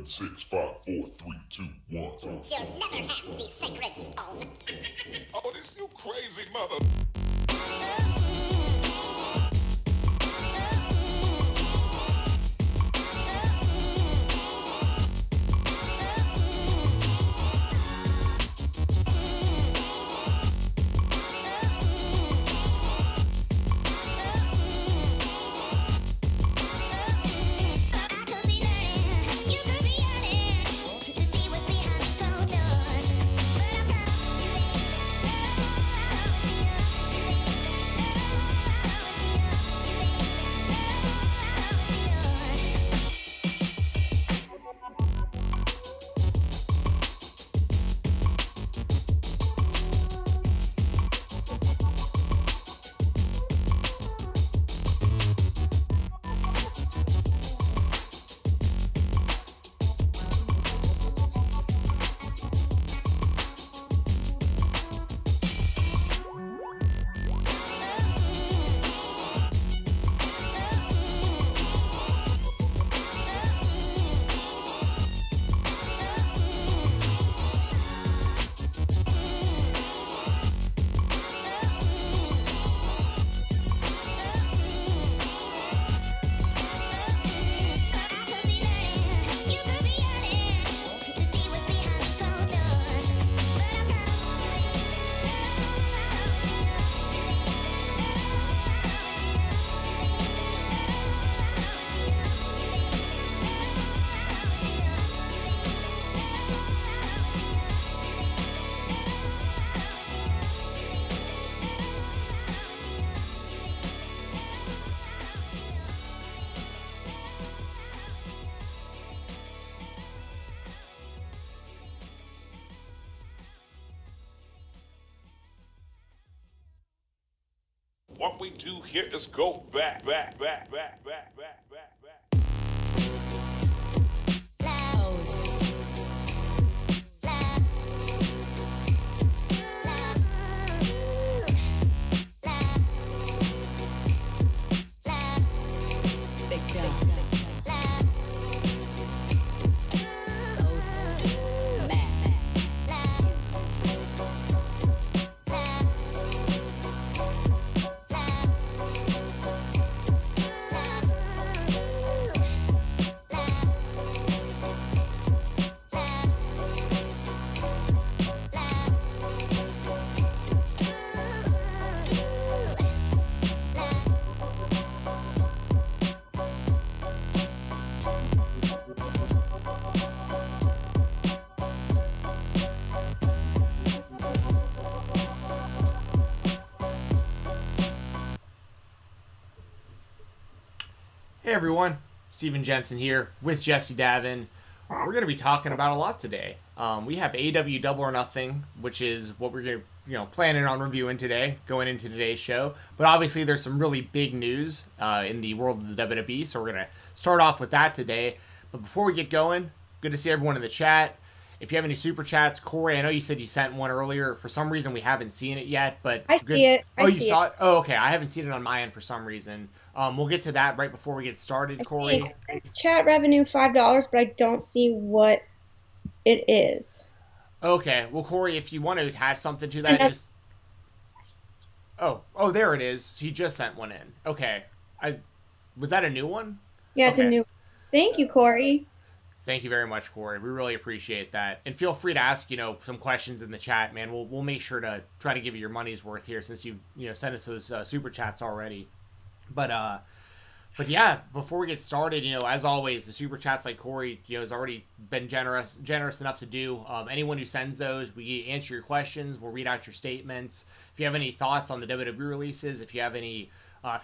6, 5, 4, 3, 2, 1. You'll never have the sacred stone. Oh, this you crazy mother... What we do here is go back. Hey everyone, Steven Jensen here with Jessi Davin. We're going to be talking about a lot today. We have AEW Double or Nothing, which is what we're going to, planning on reviewing today, going into today's show. But obviously there's some really big news in the world of the WWE, so we're going to start off with that today. But before we get going, good to see everyone in the chat. If you have any super chats, Corey, I know you said you sent one earlier. For some reason, we haven't seen it yet, but I see it. Oh, you saw it? Oh, okay. I haven't seen it on my end for some reason. We'll get to that right before we get started, Corey. It's chat revenue $5, but I don't see what it is. Okay. Well, Corey, if you want to attach something to that, just... Oh, there it is. He just sent one in. Okay. Was that a new one? Yeah, it's a new one. Thank you, Corey. Thank you very much, Corey. We really appreciate that. And feel free to ask, some questions in the chat, man. We'll make sure to try to give you your money's worth here since you sent us those super chats already. But yeah, before we get started, as always, the super chats like Corey, has already been generous enough to do. Anyone who sends those, we answer your questions. We'll read out your statements. If you have any thoughts on the WWE releases, if you have any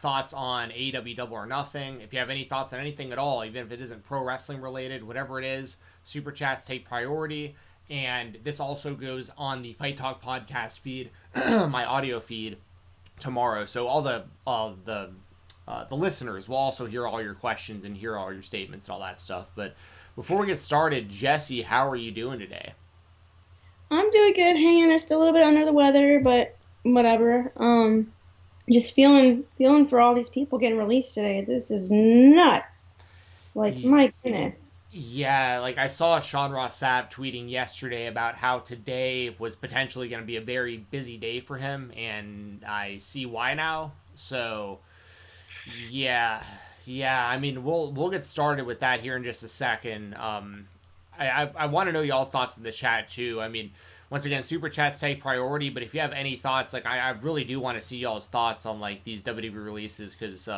thoughts on AEW Double or Nothing, if you have any thoughts on anything at all, even if it isn't pro wrestling related, whatever it is, super chats take priority. And this also goes on the Fight Talk podcast feed, my audio feed tomorrow. So all the listeners will also hear all your questions and hear all your statements and all that stuff. But before we get started, Jessi, how are you doing today? I'm doing good, hanging just a little bit under the weather, but whatever. Just feeling for all these people getting released today. This is nuts. Like, my goodness. Yeah, like I saw Sean Ross Sapp tweeting yesterday about how today was potentially going to be a very busy day for him, and I see why now. So, yeah, yeah. I mean, we'll get started with that here in just a second. I want to know y'all's thoughts in the chat too. I mean, once again, super chats take priority, but if you have any thoughts, like I really do want to see y'all's thoughts on like these WWE releases because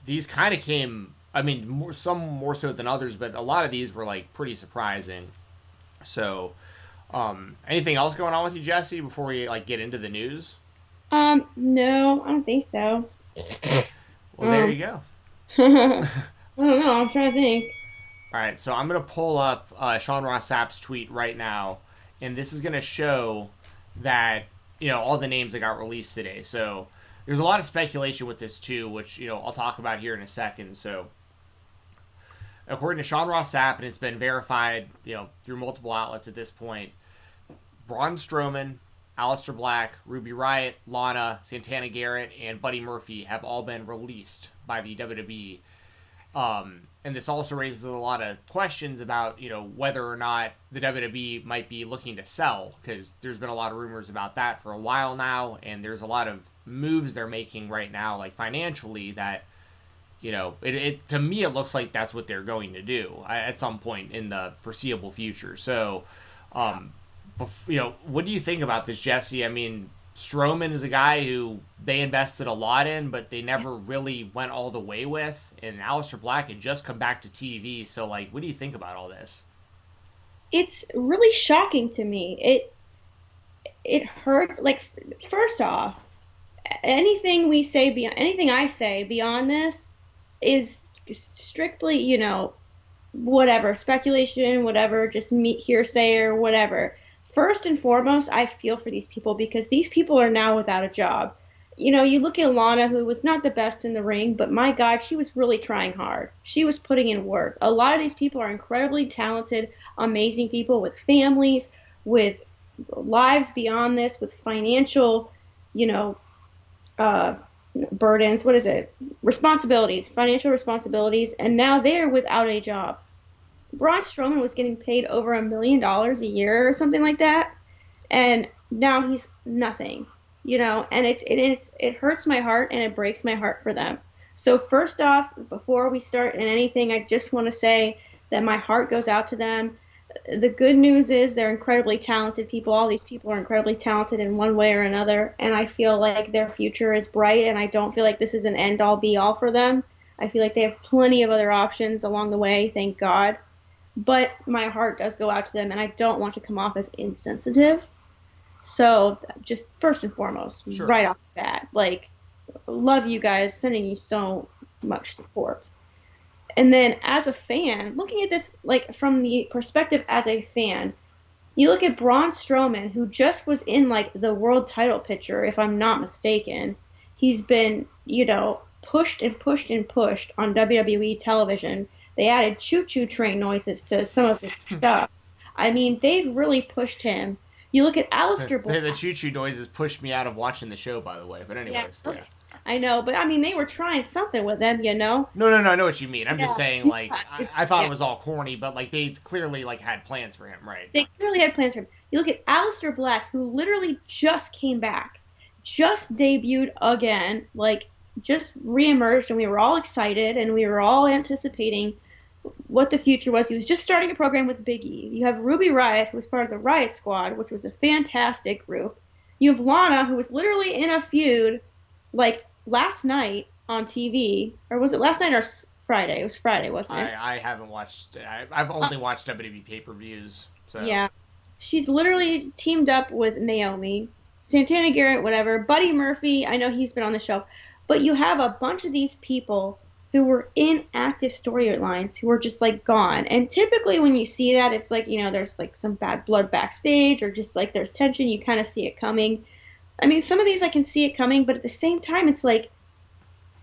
these kind of came. I mean, some more so than others, but a lot of these were like pretty surprising. So, anything else going on with you, Jessi, before we like get into the news? No, I don't think so. Well, there you go. I don't know. I'm trying to think. All right, so I'm gonna pull up Sean Ross Sapp's tweet right now, and this is gonna show that all the names that got released today. So there's a lot of speculation with this too, which I'll talk about here in a second. So according to Sean Ross Sapp, and it's been verified through multiple outlets at this point, Braun Strowman, Aleister Black, Ruby Riott, Lana, Santana Garrett, and Buddy Murphy have all been released by the WWE. And this also raises a lot of questions about, whether or not the WWE might be looking to sell, because there's been a lot of rumors about that for a while now, and there's a lot of moves they're making right now, like financially, that, it to me, it looks like that's what they're going to do at some point in the foreseeable future. So, what do you think about this, Jessi? I mean, Strowman is a guy who they invested a lot in, but they never really went all the way with. And Aleister Black had just come back to TV. So, like, what do you think about all this? It's really shocking to me. It hurts. Like, first off, anything I say beyond this is strictly, whatever speculation, whatever, just hearsay or whatever. First and foremost, I feel for these people because these people are now without a job. You look at Lana, who was not the best in the ring, but my God, she was really trying hard. She was putting in work. A lot of these people are incredibly talented, amazing people with families, with lives beyond this, with financial, you know, burdens. What is it? Responsibilities, financial responsibilities, and now they're without a job. Braun Strowman was getting paid over $1 million a year or something like that, and now he's nothing, and it hurts my heart and it breaks my heart for them. So first off, before we start in anything, I just want to say that my heart goes out to them. The good news is they're incredibly talented people. All these people are incredibly talented in one way or another, and I feel like their future is bright, and I don't feel like this is an end-all be-all for them. I feel like they have plenty of other options along the way, thank God. But my heart does go out to them, and I don't want to come off as insensitive. So just first and foremost, Sure. right off the bat, like, love you guys, sending you so much support. And then as a fan, looking at this like from the perspective as a fan, you look at Braun Strowman, who just was in like the world title picture, if I'm not mistaken. He's been, pushed and pushed and pushed on WWE television. They added choo-choo train noises to some of his stuff. I mean, they've really pushed him. You look at Aleister Black. The choo-choo noises pushed me out of watching the show, by the way. But anyways, yeah. I know, but I mean, they were trying something with them, No, I know what you mean. I'm just saying, like, I thought it was all corny, but like they clearly like had plans for him, right? They clearly had plans for him. You look at Aleister Black, who literally just came back, just debuted again, like just reemerged, and we were all excited and we were all anticipating what the future was. He was just starting a program with Big E. You have Ruby Riott, who was part of the Riott Squad, which was a fantastic group. You have Lana, who was literally in a feud, like last night on TV, or was it last night or Friday? It was Friday, wasn't it? I haven't watched. I've only watched WWE pay-per-views. So yeah, she's literally teamed up with Naomi, Santana Garrett, whatever. Buddy Murphy, I know he's been on the show, but you have a bunch of these people who were in active storylines who were just like gone. And typically when you see that, it's like, there's like some bad blood backstage, or just like there's tension, you kind of see it coming. I mean, some of these I can see it coming, but at the same time, it's like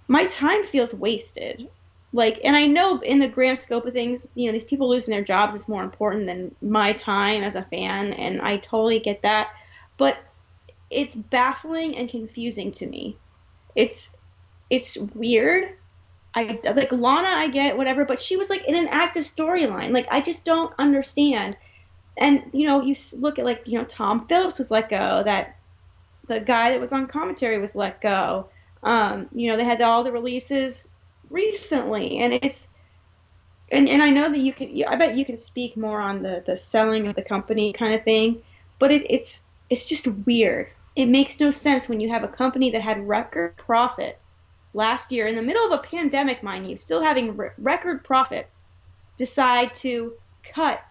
my time feels wasted. Like, and I know in the grand scope of things, these people losing their jobs is more important than my time as a fan, and I totally get that. But it's baffling and confusing to me. It's weird. I like Lana, I get whatever, but she was like in an active storyline. Like I just don't understand. And you look at like Tom Phillips was let go. That the guy that was on commentary was let go. They had all the releases recently, and and I know that I bet you can speak more on the selling of the company kind of thing, but it's just weird. It makes no sense when you have a company that had record profits last year in the middle of a pandemic, mind you, still having record profits, decide to cut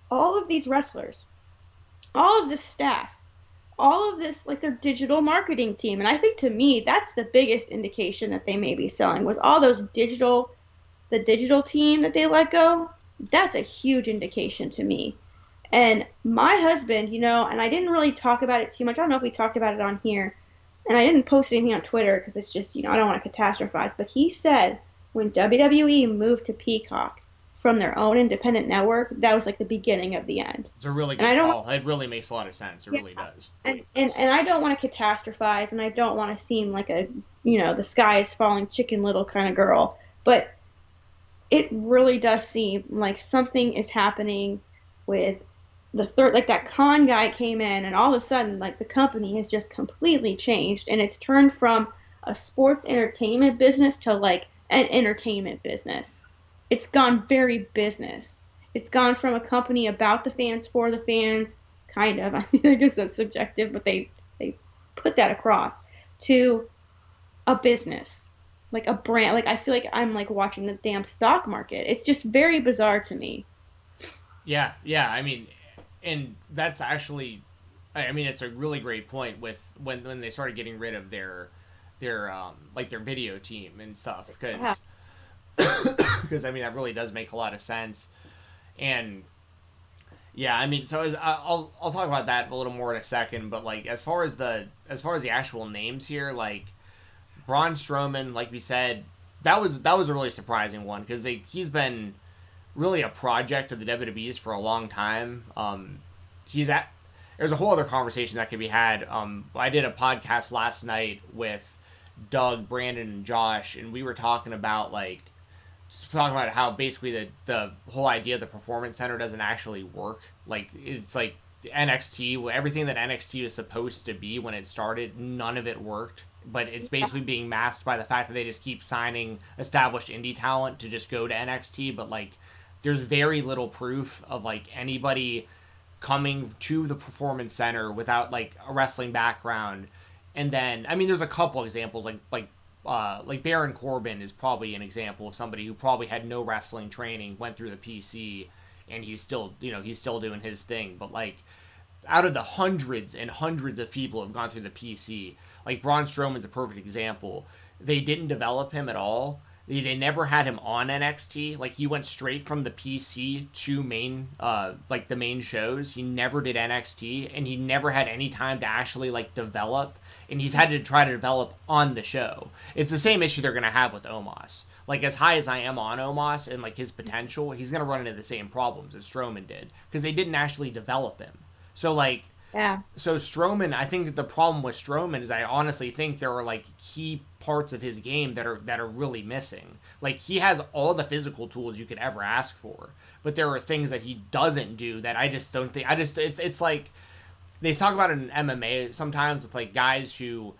all of these wrestlers, all of this staff, all of this, like their digital marketing team. And I think to me, that's the biggest indication that they may be selling was all those the digital team that they let go. That's a huge indication to me. And my husband, and I didn't really talk about it too much. I don't know if we talked about it on here. And I didn't post anything on Twitter because it's just, I don't want to catastrophize. But he said when WWE moved to Peacock from their own independent network, that was like the beginning of the end. It's a really good call. It really makes a lot of sense. It really does. And I don't want to catastrophize, and I don't want to seem like a, the sky is falling Chicken Little kind of girl. But it really does seem like something is happening with the third, like that Khan guy came in, and all of a sudden, like the company has just completely changed, and it's turned from a sports entertainment business to like an entertainment business. It's gone very business. It's gone from a company about the fans for the fans, kind of. I mean, I guess that's subjective, but they put that across to a business, like a brand. Like I feel like I'm like watching the damn stock market. It's just very bizarre to me. Yeah. I mean, and that's actually, I mean, it's a really great point with when they started getting rid of their like their video team and stuff because I mean that really does make a lot of sense. And yeah, I mean, so I'll talk about that a little more in a second, but like as far as the actual names here, like Braun Strowman, like we said, that was a really surprising one because he's been really a project of the WWE's for a long time. There's a whole other conversation that could be had. I did a podcast last night with Doug, Brandon, and Josh, and we were talking about how basically the whole idea of the performance center doesn't actually work. Like it's like NXT, everything that NXT was supposed to be when it started, none of it worked. But it's basically being masked by the fact that they just keep signing established indie talent to just go to NXT. But like, there's very little proof of like anybody coming to the performance center without like a wrestling background. And then, I mean, there's a couple examples like Baron Corbin is probably an example of somebody who probably had no wrestling training, went through the PC, and he's still doing his thing. But like, out of the hundreds and hundreds of people who have gone through the PC, like Braun Strowman's a perfect example. They didn't develop him at all. They never had him on NXT. Like he went straight from the PC to main, like the main shows. He never did NXT, and he never had any time to actually like develop. And he's had to try to develop on the show. It's the same issue they're gonna have with Omos. Like as high as I am on Omos and like his potential, he's gonna run into the same problems as Strowman did because they didn't actually develop him. So like. Yeah. So Strowman, I think that the problem with Strowman is I honestly think there are like key parts of his game that are really missing. Like he has all the physical tools you could ever ask for, but there are things that he doesn't do that I just don't think. It's like they talk about it in MMA sometimes with like guys who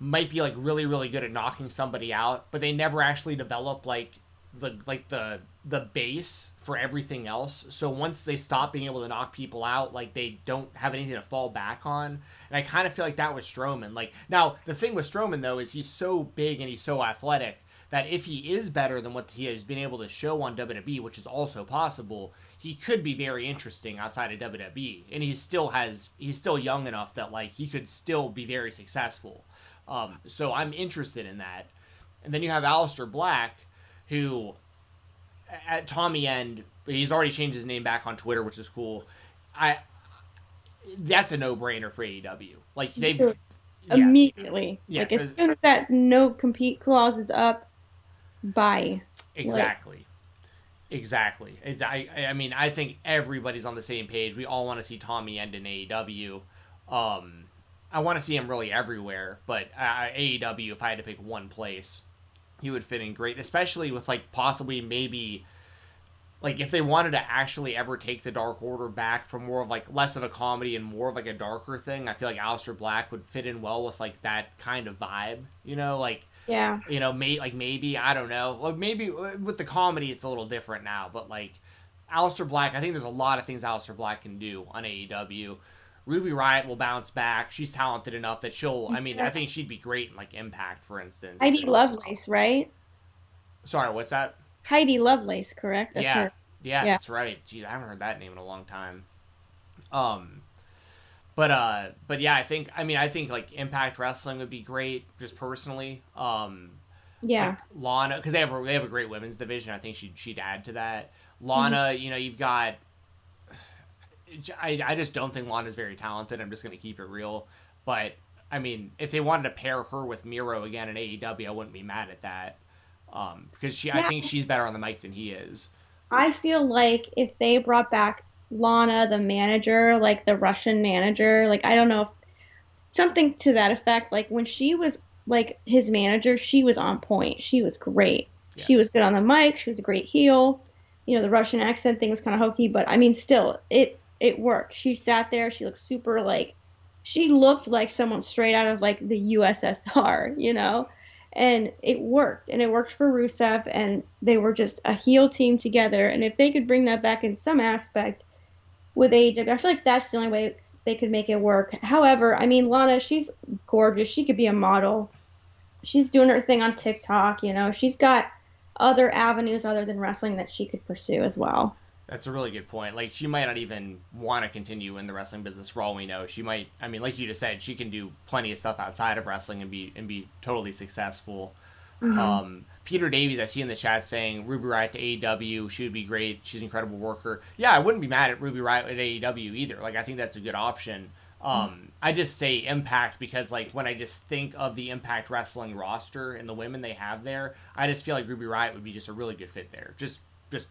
might be like really really good at knocking somebody out, but they never actually develop like the base for everything else. So once they stop being able to knock people out, like they don't have anything to fall back on. And I kind of feel like that with Strowman. Like now the thing with Strowman though is he's so big and he's so athletic that if he is better than what he has been able to show on WWE, which is also possible, he could be very interesting outside of WWE. And he's still young enough that like he could still be very successful. So I'm interested in that. And then you have Aleister Black, who at Tommy End, he's already changed his name back on Twitter, which is cool. That's a no-brainer for AEW. Like they immediately, yeah, like so, as soon as that no compete clause is up, bye. Exactly. I mean, I think everybody's on the same page. We all want to see Tommy End in AEW. I want to see him really everywhere, but AEW, if I had to pick one place. He would fit in great, especially with like possibly maybe like if they wanted to actually ever take the Dark Order back from more of like less of a comedy and more of like a darker thing. I feel like Aleister Black would fit in well with like that kind of vibe, like Yeah. maybe I don't know, like maybe with the comedy it's a little different now, but like Aleister Black, I think there's a lot of things Aleister Black can do on AEW. Ruby Riott will bounce back. She's talented enough that I think she'd be great in like Impact, for instance. Heidi Lovelace, right? Sorry, what's that? Heidi Lovelace, correct? That's Yeah, her. yeah, Yeah. that's right. Geez, I haven't heard that name in a long time. Um, but yeah, I think like Impact Wrestling would be great, just personally. Yeah. Like Lana, because they have a great women's division. I think she'd add to that. Lana, you've got. I just don't think Lana's very talented. I'm just gonna keep it real, but I mean, if they wanted to pair her with Miro again in AEW, I wouldn't be mad at that. Because I think she's better on the mic than he is. I feel like if they brought back Lana, the manager, like the Russian manager, like I don't know if something to that effect, like when she was like his manager, she was on point. She was great. Yes. She was good on the mic. She was a great heel. The Russian accent thing was kind of hokey, but I mean, still, it worked. She sat there. She looked super like, she looked like someone straight out of like the USSR, and it worked. And it worked for Rusev, and they were just a heel team together. And if they could bring that back in some aspect with AEW, I feel like that's the only way they could make it work. However, I mean, Lana, she's gorgeous. She could be a model. She's doing her thing on TikTok. She's got other avenues other than wrestling that she could pursue as well. That's a really good point. Like, she might not even want to continue in the wrestling business for all we know. She might, I mean, like you just said, she can do plenty of stuff outside of wrestling and be totally successful. Peter Davies, I see in the chat saying Ruby Riott to AEW, she would be great. She's an incredible worker. Yeah, I wouldn't be mad at Ruby Riott at AEW either. Like, I think that's a good option. I just say Impact because, like, when I just think of the Impact Wrestling roster and the women they have there, I just feel like Ruby Riott would be just a really good fit there. Just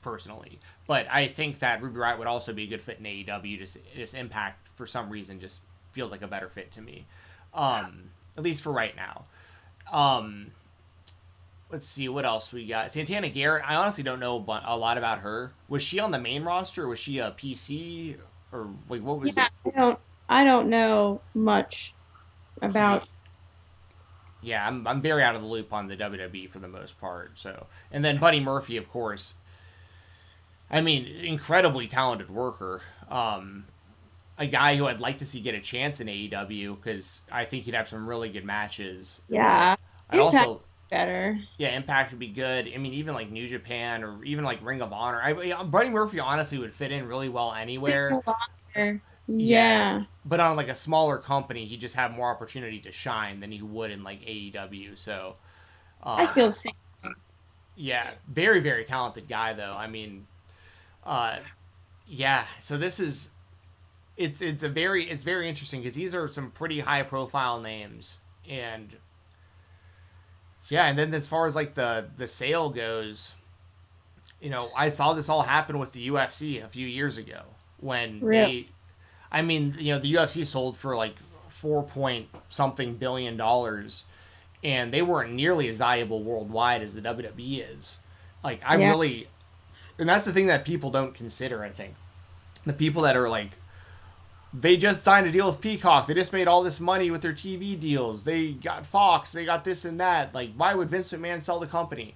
personally. But I think that Ruby Riott would also be a good fit in AEW. Just Impact, for some reason, just feels like a better fit to me. At least for right now. Let's see, what else we got? Santana Garrett, I honestly don't know a lot about her. Was she on the main roster, or was she a PC? Or, like, what was it? I don't know much about. Yeah, I'm very out of the loop on the WWE for the most part. So, and then Buddy Murphy, of course. I mean, incredibly talented worker. A guy who I'd like to see get a chance in AEW because I think he'd have some really good matches. Yeah, I'd also better. Yeah, Impact would be good. I mean, even like New Japan or even like Ring of Honor. Buddy Murphy honestly would fit in really well anywhere. Yeah. But on like a smaller company, he'd just have more opportunity to shine than he would in like AEW. So I feel the same. Yeah, very, very talented guy though. I mean, yeah. So this is it's very interesting because these are some pretty high profile names, and yeah. And then as far as like the sale goes, I saw this all happen with the UFC a few years ago when the UFC sold for like $4 billion, and they weren't nearly as valuable worldwide as the WWE is. Like, and that's the thing that people don't consider, I think. The people that are like, they just signed a deal with Peacock, they just made all this money with their TV deals, they got Fox, they got this and that. Like, why would Vince McMahon sell the company?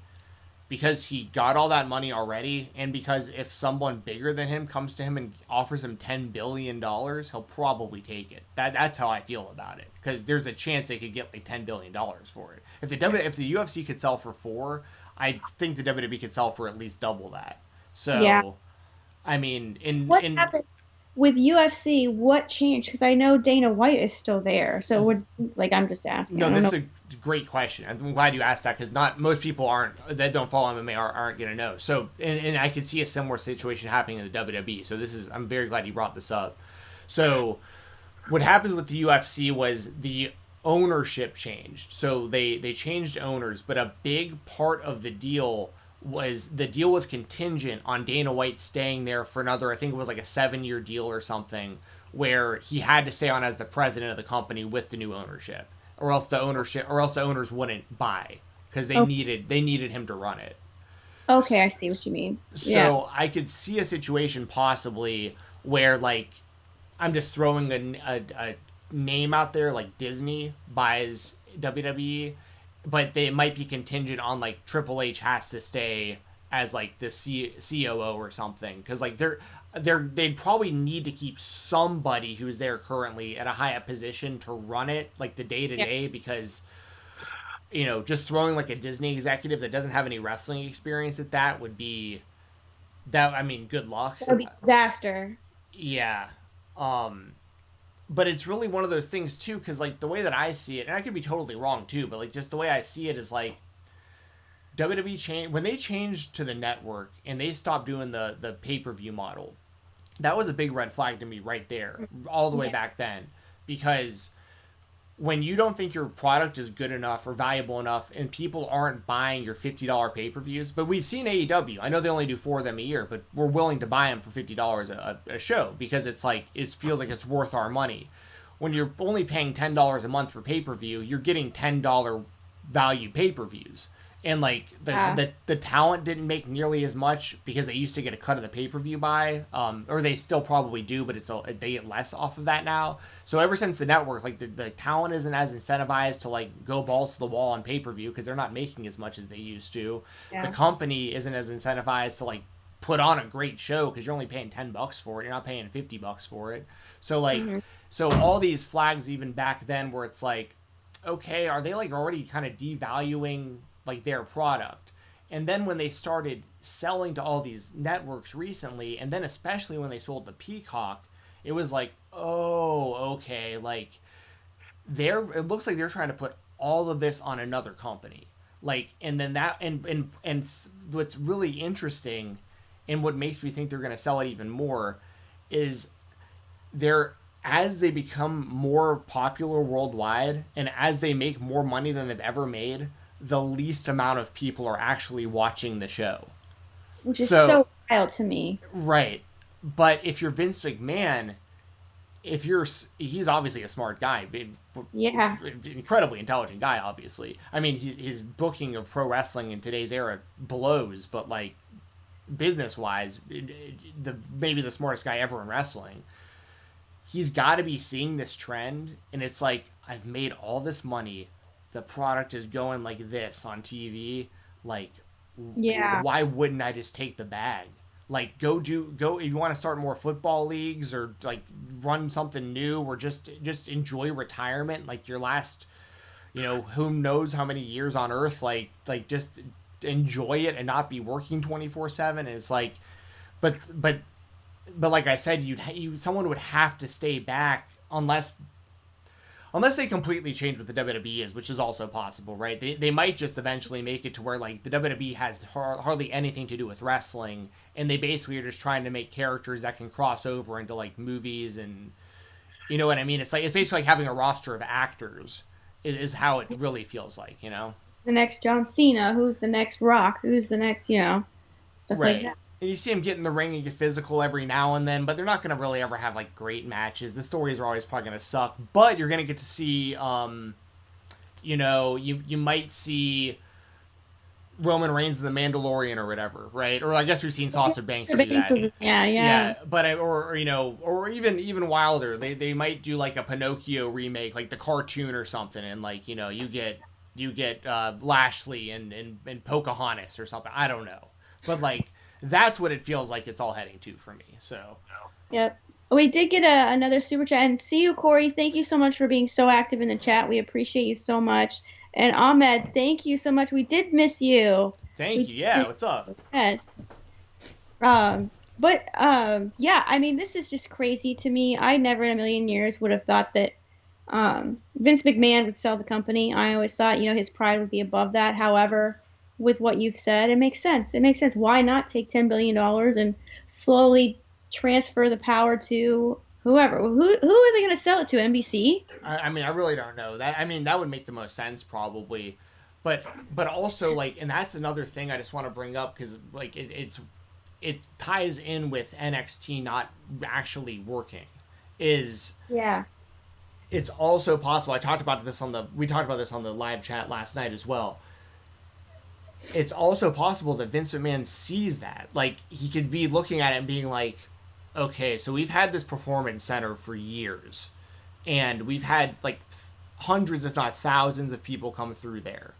Because he got all that money already, and because if someone bigger than him comes to him and offers him $10 billion, he'll probably take it. That's how I feel about it. Because there's a chance they could get like $10 billion for it. If the UFC could sell for $4 billion, I think the WWE could sell for at least double that. So, yeah. I mean, what happened with UFC? What changed? Because I know Dana White is still there. So, I'm just asking. No, this is a great question. I'm glad you asked that because not most people that don't follow MMA aren't going to know. So, and I could see a similar situation happening in the WWE. So I'm very glad you brought this up. So, what happens with the UFC was the ownership changed. So they changed owners, but a big part of the deal was contingent on Dana White staying there for another, I think it was like a 7-year deal or something, where he had to stay on as the president of the company with the new ownership, or else the owners wouldn't buy. because Oh. they needed him to run it. Okay, I see what you mean. So Yeah. I could see a situation possibly where, like, I'm just throwing a name out there, like Disney buys WWE, but they might be contingent on like Triple H has to stay as like the COO or something, because like they'd probably need to keep somebody who's there currently at a high up position to run it like the day to day, because just throwing like a Disney executive that doesn't have any wrestling experience at that would be that. I mean, good luck. That would be a disaster. Yeah. But it's really one of those things too, because like the way that I see it, and I could be totally wrong too, but like just the way I see it is like WWE changed when they changed to the network and they stopped doing the pay-per-view model. That was a big red flag to me right there, all the way back then, because when you don't think your product is good enough or valuable enough and people aren't buying your $50 pay-per-views, but we've seen AEW. I know they only do 4 of them a year, but we're willing to buy them for $50 a show because it's like, it feels like it's worth our money. When you're only paying $10 a month for pay-per-view, you're getting $10 value pay-per-views. And like the talent didn't make nearly as much because they used to get a cut of the pay-per-view buy, or they still probably do, but they get less off of that now. So ever since the network, like the talent isn't as incentivized to like go balls to the wall on pay-per-view because they're not making as much as they used to. Yeah. The company isn't as incentivized to like put on a great show because you're only paying $10 for it. You're not paying $50 for it. So like, so all these flags even back then where it's like, okay, are they like already kind of devaluing like their product? And then when they started selling to all these networks recently, and then especially when they sold to Peacock, it was like, oh, okay, like it looks like they're trying to put all of this on another company. Like, and then that, and what's really interesting and what makes me think they're going to sell it even more is as they become more popular worldwide and as they make more money than they've ever made, the least amount of people are actually watching the show. Which is so wild to me. Right. But if you're Vince McMahon, he's obviously a smart guy. Yeah. Incredibly intelligent guy, obviously. I mean, his booking of pro wrestling in today's era blows, but like business-wise, maybe the smartest guy ever in wrestling. He's got to be seeing this trend, and it's like, I've made all this money. The product is going like this on TV. Like, why wouldn't I just take the bag? Like, go if you want to start more football leagues or like run something new or just enjoy retirement, like your last, who knows how many years on earth, like just enjoy it and not be working 24/7. And it's like, but like I said, someone would have to stay back unless they completely change what the WWE is, which is also possible, right? They might just eventually make it to where like the WWE has hardly anything to do with wrestling, and they basically are just trying to make characters that can cross over into like movies, and you know what I mean? It's basically like having a roster of actors is how it really feels like, The next John Cena, who's the next Rock, who's the next, stuff right. like that. And you see them get in the ring and get physical every now and then, but they're not going to really ever have like great matches. The stories are always probably going to suck, but you're going to get to see, you might see Roman Reigns in The Mandalorian or whatever, right? Or I guess we've seen Sasha Banks do that. Yeah. But or even wilder, they might do like a Pinocchio remake, like the cartoon or something, and like you get Lashley and Pocahontas or something. I don't know, but like. That's what it feels like it's all heading to for me. So. Yep. We did get another super chat. And see you, Corey. Thank you so much for being so active in the chat. We appreciate you so much. And Ahmed, thank you so much. We did miss you. Thank you. Yeah, what's up? Yes. Yeah, I mean, this is just crazy to me. I never in a million years would have thought that Vince McMahon would sell the company. I always thought, his pride would be above that. However, with what you've said, it makes sense. Why not take $10 billion and slowly transfer the power to whoever? Who are they going to sell it to? NBC? I mean, I really don't know. That would make the most sense probably. But also, like, and that's another thing I just want to bring up because, like, it ties in with NXT not actually working. It's also possible. We talked about this on the live chat last night as well. It's also possible that Vince McMahon sees that. Like, he could be looking at it and being like, okay, so we've had this performance center for years, and we've had like hundreds, if not thousands, of people come through there.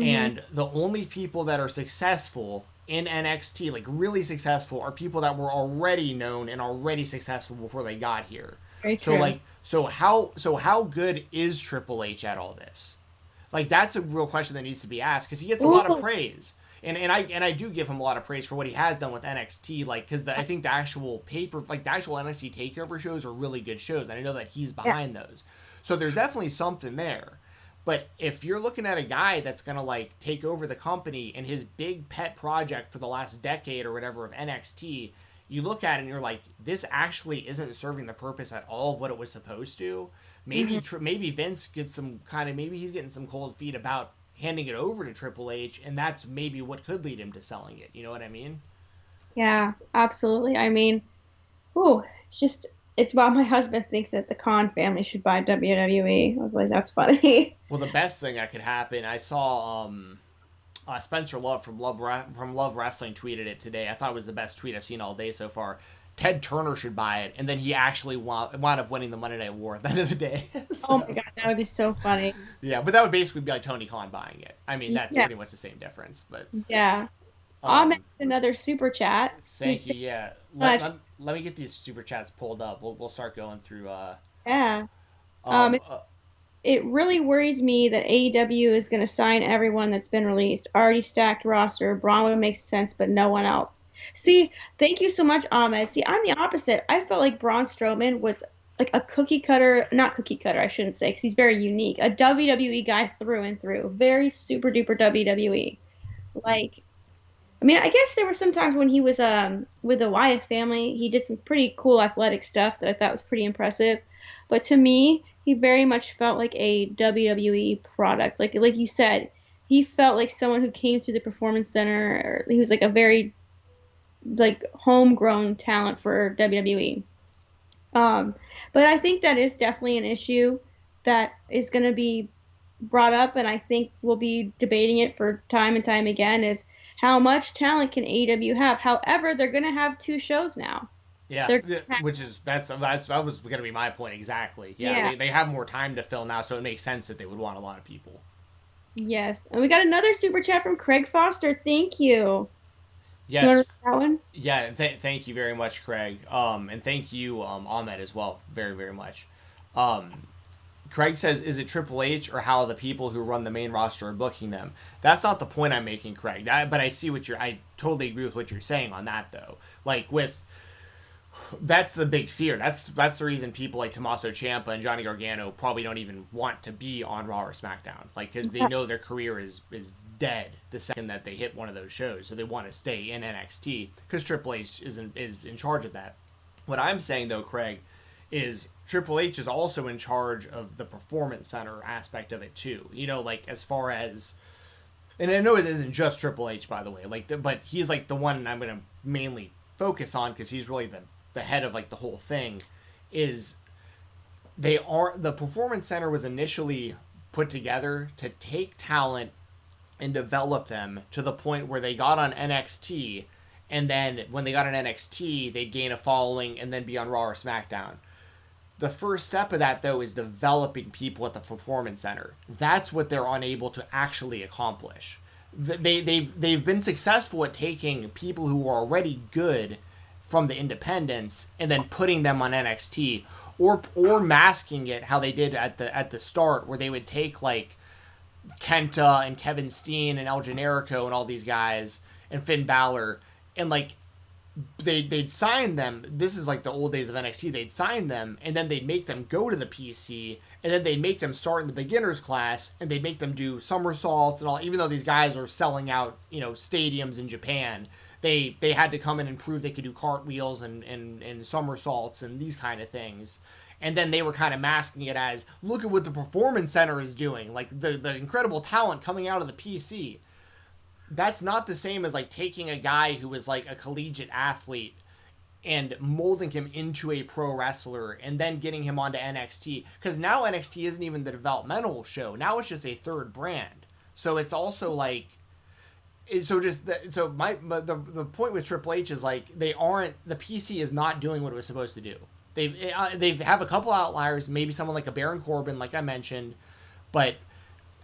And the only people that are successful in NXT, like really successful, are people that were already known and already successful before they got here. Very So true. like, so how good is Triple H at all this? Like, that's a real question that needs to be asked, because he gets a lot of Ooh. praise. And I do give him a lot of praise for what he has done with NXT, like, because I think the actual the actual NXT takeover shows are really good shows, and I know that he's behind those. So there's definitely something there. But if you're looking at a guy that's gonna like take over the company and his big pet project for the last decade or whatever of NXT, you look at it and you're like, this actually isn't serving the purpose at all of what it was supposed to. Maybe maybe Vince gets maybe he's getting some cold feet about handing it over to Triple H, and that's maybe what could lead him to selling it. You know what I mean? Yeah, absolutely. I mean, ooh, it's why my husband thinks that the Khan family should buy WWE. I was like, that's funny. Well, the best thing that could happen, I saw Spencer Love from Love Wrestling tweeted it today. I thought it was the best tweet I've seen all day so far. Ted Turner should buy it, and then he actually wound up winning the Monday Night War at the end of the day. So, Oh my God, that would be so funny. yeah, but that would basically be like Tony Khan buying it. I mean, that's Yeah. pretty much the same difference. But Yeah. I'll um, make another super chat. thank you. Yeah, let me get these super chats pulled up. We'll start going through. Yeah. Um, It, uh, it really worries me that AEW is going to sign everyone that's been released. Already stacked roster. Braun would make sense, but no one else. See, thank you so much, Ahmed. See, I'm the opposite. I felt like Braun Strowman was like a cookie cutter, not cookie cutter, I shouldn't say, because he's very unique. A WWE guy through and through. Very super duper WWE. Like, I mean, I guess there were some times when he was with the Wyatt family, he did some pretty cool athletic stuff that I thought was pretty impressive. But to me, he very much felt like a WWE product. Like you said, he felt like someone who came through the performance center. Or he was like a very like homegrown talent for WWE. Um, but I think that is definitely an issue that is going to be brought up, and I think we'll be debating it for time and time again. Is how much talent can AEW have? However, they're going to have two shows now. yeah, They're which is that's that was going to be my point exactly. Yeah, yeah, they have more time to fill now, so it makes sense that they would want a lot of people. yes, and we got another super chat from Craig Foster. Thank you. You want Yes, to read that one? yeah. Thank you very much, Craig. And thank you, Ahmed, as well, very very much. Um, Craig says, is it Triple H or how the people who run the main roster are booking them? That's not the point I'm making, Craig. But I totally agree with what you're saying on that, though. Like, that's the big fear. That's the reason people like Tommaso Ciampa and Johnny Gargano probably don't even want to be on Raw or SmackDown. Like, because they know their career is dead the second that they hit one of those shows. So they want to stay in NXT because Triple H is in charge of that. What I'm saying, though, Craig, is Triple H is also in charge of the performance center aspect of it too. You know, like as far as, and I know it isn't just Triple H, by the way. But he's like the one I'm going to mainly focus on because he's really the head of like the whole thing. Is the performance center was initially put together to take talent and develop them to the point where they got on NXT, and then when they got on NXT, they'd gain a following and then be on Raw or SmackDown. The first step of that, though, is developing people at the performance center. That's what they're unable to actually accomplish. They've been successful at taking people who are already good from the independents and then putting them on NXT, or masking it how they did at the start, where they would take like Kenta and Kevin Steen and El Generico and all these guys and Finn Balor, and like they'd sign them. This is like the old days of NXT. They'd sign them, and then they'd make them go to the PC, and then they'd make them start in the beginners class, and they'd make them do somersaults and all. Even though these guys are selling out, stadiums in Japan, they had to come in and prove they could do cartwheels and somersaults and these kind of things. And then they were kind of masking it as, look at what the performance center is doing, like the incredible talent coming out of the PC. That's not the same as like taking a guy who was like a collegiate athlete and molding him into a pro wrestler and then getting him onto NXT. Because now NXT isn't even the developmental show. Now it's just a third brand. So it's also like, The point with Triple H is like the PC is not doing what it was supposed to do. They have a couple outliers, maybe someone like a Baron Corbin, like I mentioned, but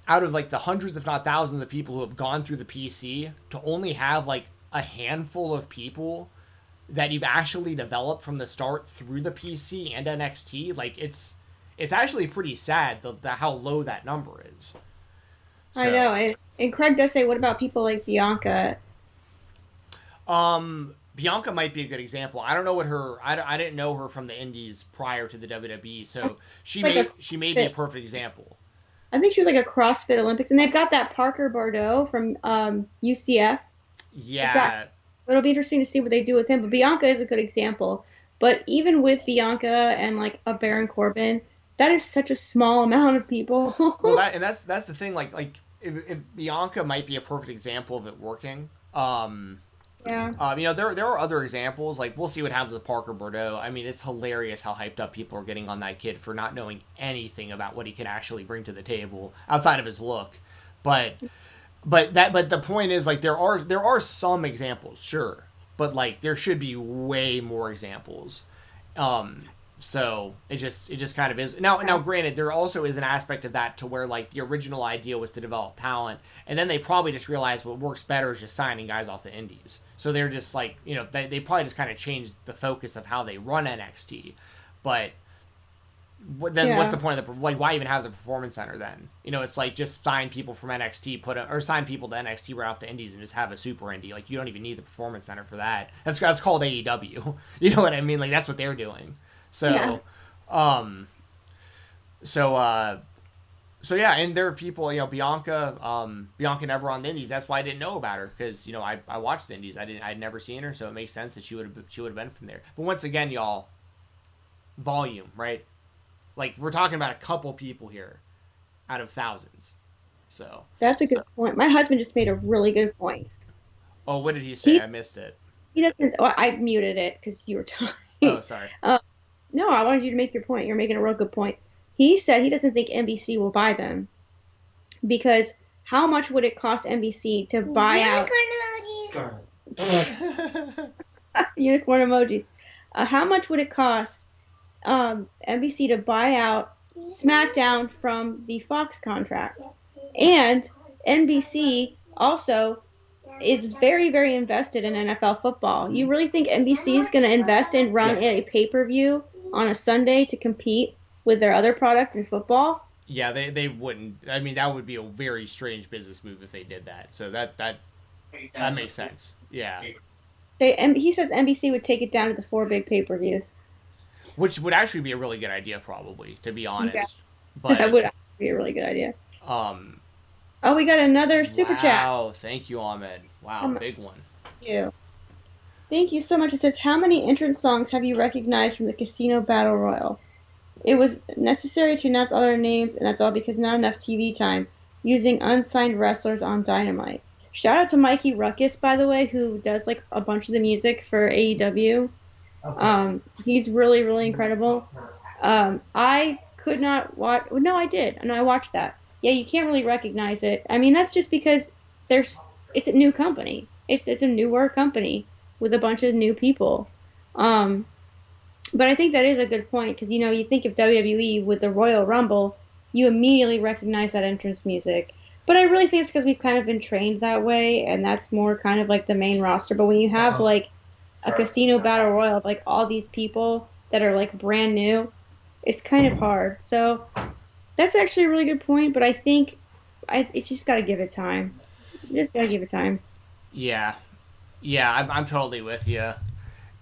out of like the hundreds, if not thousands, of people who have gone through the PC, to only have like a handful of people that you've actually developed from the start through the PC and NXT, like it's actually pretty sad how low that number is. So, I know, and Craig does say, what about people like Bianca? Bianca might be a good example. I don't know what I didn't know her from the Indies prior to the WWE, so she may be a perfect example. I think she was like a CrossFit Olympics, and they've got that Parker Bordeaux from UCF. Yeah. It'll be interesting to see what they do with him, but Bianca is a good example. But even with Bianca and like a Baron Corbin, that is such a small amount of people. Well, that's the thing. Like if Bianca might be a perfect example of it working. Yeah. There are other examples. Like we'll see what happens with Parker Bordeaux. I mean, it's hilarious how hyped up people are getting on that kid for not knowing anything about what he can actually bring to the table outside of his look. But the point is, like, there are some examples, sure, but like there should be way more examples. So it just kind of is. Now granted, there also is an aspect of that to where like the original idea was to develop talent, and then they probably just realized what works better is just signing guys off the indies. So they're just like, they probably just kind of changed the focus of how they run NXT. But what's the point of why even have the performance center then? It's like just sign people from NXT, or sign people to NXT right off the indies and just have a super indie. Like you don't even need the performance center for that. That's called AEW. You know what I mean? Like that's what they're doing. So, yeah. So yeah, and there are people, Bianca never on the indies. That's why I didn't know about her, because I watched the indies. I'd never seen her, so it makes sense that she would have been from there. But once again, y'all, volume, right? Like we're talking about a couple people here out of thousands. So that's a good point. My husband just made a really good point. Oh, what did he say? I missed it. He doesn't. Well, I muted it because you were talking. Oh, sorry. No, I wanted you to make your point. You're making a real good point. He said he doesn't think NBC will buy them because how much would it cost NBC to buy out unicorn emojis? How much would it cost NBC to buy out SmackDown from the Fox contract? And NBC also is very, very invested in NFL football. You really think NBC is going to invest and run a pay-per-view on a Sunday to compete with their other product in football? Yeah, they wouldn't. I mean, that would be a very strange business move if they did that. So that makes sense. Yeah. He says NBC would take it down to the 4 big pay-per-views. Which would actually be a really good idea, probably, to be honest. Yeah. But that would be a really good idea. Oh, we got another super chat. Wow, thank you, Ahmed. Wow, big one. Thank you so much. It says, how many entrance songs have you recognized from the Casino Battle Royal? It was necessary to announce all their names, and that's all because not enough TV time, using unsigned wrestlers on Dynamite. Shout out to Mikey Ruckus, by the way, who does like a bunch of the music for AEW. Okay. He's really, really incredible. I could not watch. No, I did, and I watched that. Yeah, you can't really recognize it. I mean, that's just because it's a new company. It's a newer company with a bunch of new people. But I think that is a good point because, you think of WWE with the Royal Rumble, you immediately recognize that entrance music. But I really think it's because we've kind of been trained that way, and that's more kind of like the main roster. But when you have like a Casino Battle Royal of like all these people that are like brand new, it's kind of hard. So that's actually a really good point, but I think it's just got to give it time. You just got to give it time. Yeah, I'm totally with you.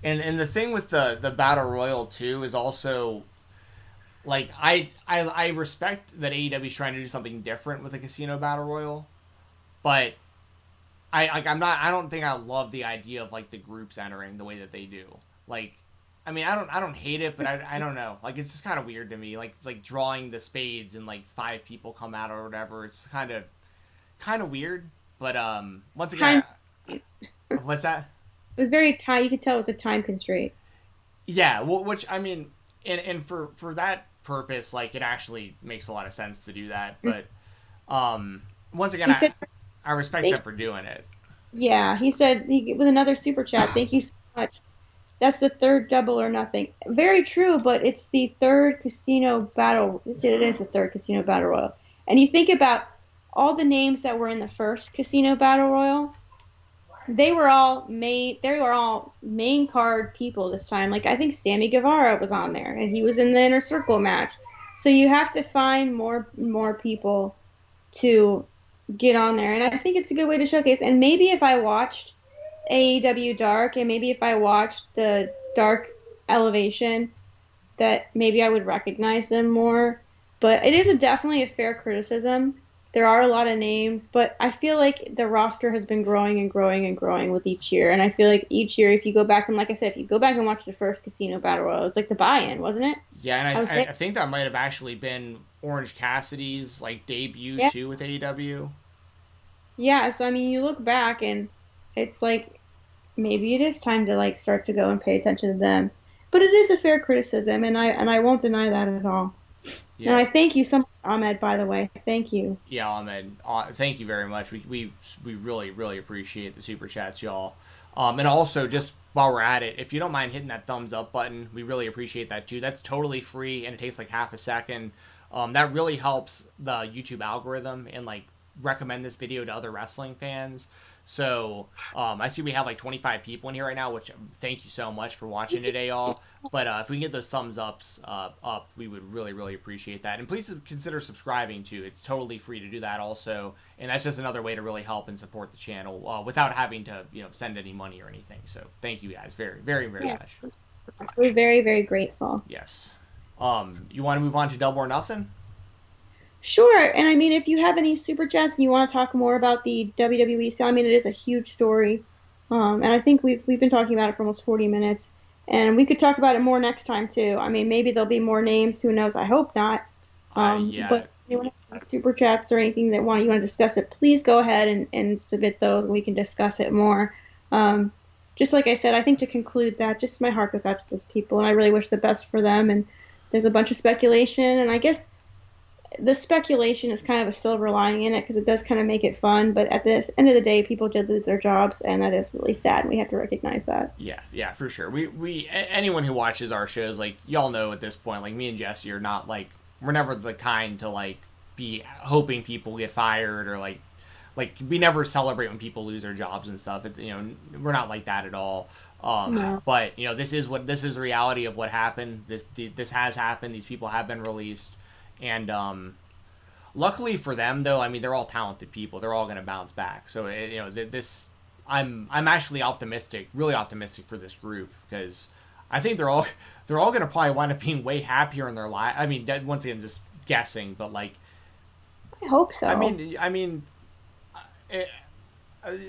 And the thing with the Battle Royal too is also like I respect that AEW is trying to do something different with the Casino Battle Royal, but I don't think I love the idea of like the groups entering the way that they do. Like, I mean, I don't hate it, but I don't know. Like, it's just kind of weird to me. Like drawing the spades and like 5 people come out or whatever. It's kind of weird. But once again, what's that? It was very tight. You could tell it was a time constraint. Yeah, well, which I mean, and for that purpose, like it actually makes a lot of sense to do that. But once again, I respect them for doing it. Yeah, he said with another super chat. Thank you so much. That's the third Double or Nothing. Very true, but it's the third casino battle. It is the third casino battle royal. And you think about all the names that were in the first casino battle royal. They were all main. They were all main card people this time. Like I think Sammy Guevara was on there, and he was in the inner circle match. So you have to find more people to get on there, and I think it's a good way to showcase. And maybe if I watched AEW Dark, and maybe if I watched the Dark Elevation, that maybe I would recognize them more. But it is definitely a fair criticism. There are a lot of names, but I feel like the roster has been growing and growing and growing with each year. And I feel like each year, if you go back and, like I said, if you go back and watch the first Casino Battle Royal, it was like the buy-in, wasn't it? Yeah, and I think that might have actually been Orange Cassidy's like debut too with AEW. Yeah, so I mean, you look back and it's like maybe it is time to like start to go and pay attention to them. But it is a fair criticism, and I won't deny that at all. Yeah. And I thank you so much, Ahmed, by the way. Thank you. Yeah, Ahmed. Thank you very much. We really really appreciate the super chats, y'all. And also just while we're at it, if you don't mind hitting that thumbs up button, we really appreciate that too. That's totally free and it takes like half a second. That really helps the YouTube algorithm and like recommend this video to other wrestling fans. So I see we have like 25 people in here right now, which thank you so much for watching today, y'all. But if we can get those thumbs ups up, we would really, really appreciate that. And please consider subscribing too. It's totally free to do that also. And that's just another way to really help and support the channel without having to, send any money or anything. So thank you guys very, very, very much. We're very, very grateful. Yes. You want to move on to Double or Nothing? Sure. And I mean, if you have any super chats and you want to talk more about the WWE, so I mean, it is a huge story. And I think we've been talking about it for almost 40 minutes. And we could talk about it more next time, too. I mean, maybe there'll be more names. Who knows? I hope not. Yeah. But if anyone has super chats or anything that you want to discuss it, please go ahead and submit those and we can discuss it more. Just like I said, I think to conclude that, just my heart goes out to those people. And I really wish the best for them. And there's a bunch of speculation. And I guess the speculation is kind of a silver lining in it because it does kind of make it fun. But at the end of the day, people did lose their jobs, and that is really sad. And we have to recognize that. Yeah, for sure. We anyone who watches our shows, like y'all know at this point, like me and Jessi are not like we're never the kind to like be hoping people get fired or like we never celebrate when people lose their jobs and stuff. We're not like that at all. No. But this is the reality of what happened. This has happened. These people have been released. And luckily for them, though, I mean, they're all talented people. They're all going to bounce back. So, I'm actually optimistic, really optimistic for this group because I think they're all going to probably wind up being way happier in their life. I mean, once again, just guessing, but like, I hope so. I mean,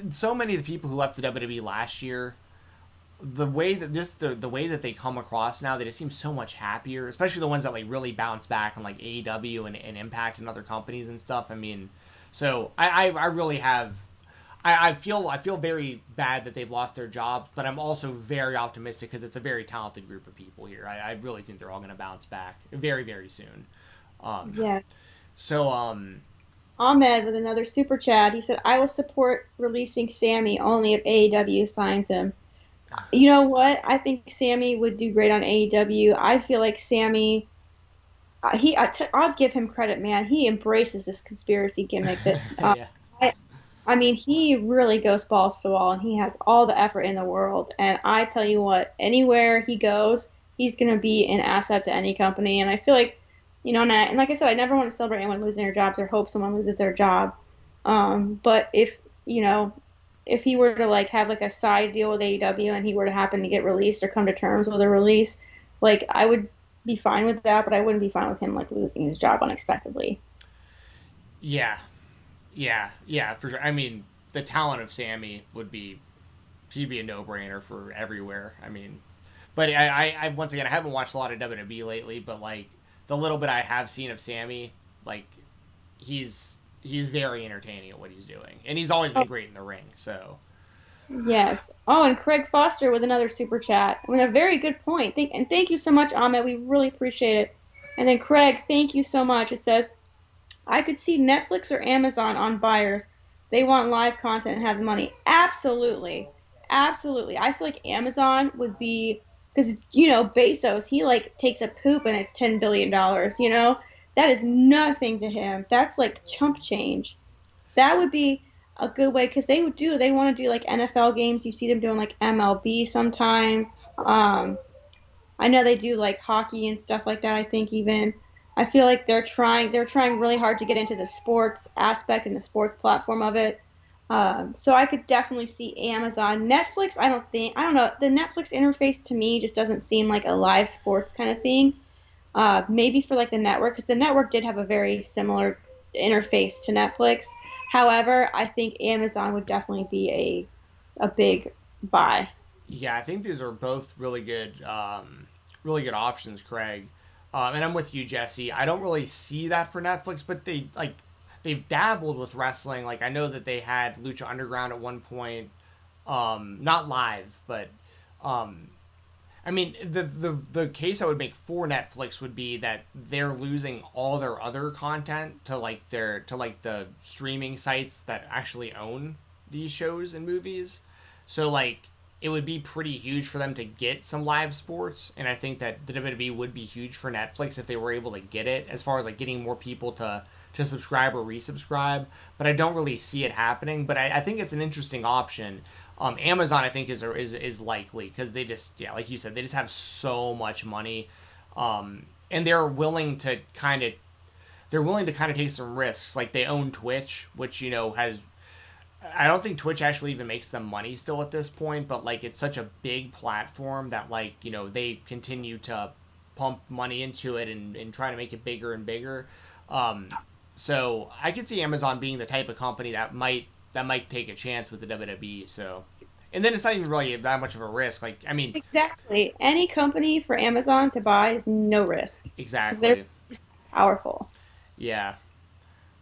so many of the people who left the WWE last year. The way that the way that they come across now, they just seem so much happier, especially the ones that like really bounce back on like AEW and Impact and other companies and stuff. I mean, so I really have I feel very bad that they've lost their jobs, but I'm also very optimistic because it's a very talented group of people here. I really think they're all going to bounce back very, very soon. Yeah. So Ahmed with another super chat. He said, "I will support releasing Sammy only if AEW signs him." You know what? I think Sammy would do great on AEW. I feel like Sammy, I'll give him credit, man. He embraces this conspiracy gimmick. That yeah. I mean, he really goes balls to the wall, and he has all the effort in the world. And I tell you what, anywhere he goes, he's going to be an asset to any company. And I feel like, and like I said, I never want to celebrate anyone losing their jobs or hope someone loses their job. But if he were to like have like a side deal with AEW and he were to happen to get released or come to terms with a release, like I would be fine with that, but I wouldn't be fine with him like losing his job unexpectedly. Yeah, for sure. I mean, the talent of Sammy he'd be a no-brainer for everywhere. I mean, but I once again, I haven't watched a lot of WWE lately, but like the little bit I have seen of Sammy, like he's very entertaining at what he's doing, and he's always been great in the ring. So, yes. Oh, and Craig Foster with another super chat with a very good point. Thank you so much, Ahmed. We really appreciate it. And then Craig, thank you so much. It says, "I could see Netflix or Amazon on buyers. They want live content and have the money. Absolutely. Absolutely. I feel like Amazon would be, because, Bezos, he like takes a poop and it's $10 billion. That is nothing to him. That's like chump change. That would be a good way because they want to do like NFL games. You see them doing like MLB sometimes. I know they do like hockey and stuff like that. I think even I feel like they're trying really hard to get into the sports aspect and the sports platform of it. So I could definitely see Amazon, Netflix. I don't know. The Netflix interface to me just doesn't seem like a live sports kind of thing. Maybe for like the network, because the network did have a very similar interface to Netflix. However, I think Amazon would definitely be a big buy. Yeah, I think these are both really good options, Craig. And I'm with you, Jesse. I don't really see that for Netflix, but they've dabbled with wrestling. Like I know that they had Lucha Underground at one point, not live, but um, I mean the case I would make for Netflix would be that they're losing all their other content to the streaming sites that actually own these shows and movies. So like it would be pretty huge for them to get some live sports, and I think that the WWE would be huge for Netflix if they were able to get it, as far as like getting more people to subscribe or resubscribe. But I don't really see it happening. But I think it's an interesting option. Amazon I think is likely because they just, yeah, like you said, they just have so much money, and they're willing to kind of take some risks. Like they own Twitch, which has, I don't think Twitch actually even makes them money still at this point, but like it's such a big platform that like, they continue to pump money into it and try to make it bigger and bigger. So I could see Amazon being the type of company that might take a chance with the WWE. So, and then it's not even really that much of a risk. Like, I mean, Exactly. Any company for Amazon to buy is no risk because they're exactly. powerful. Yeah.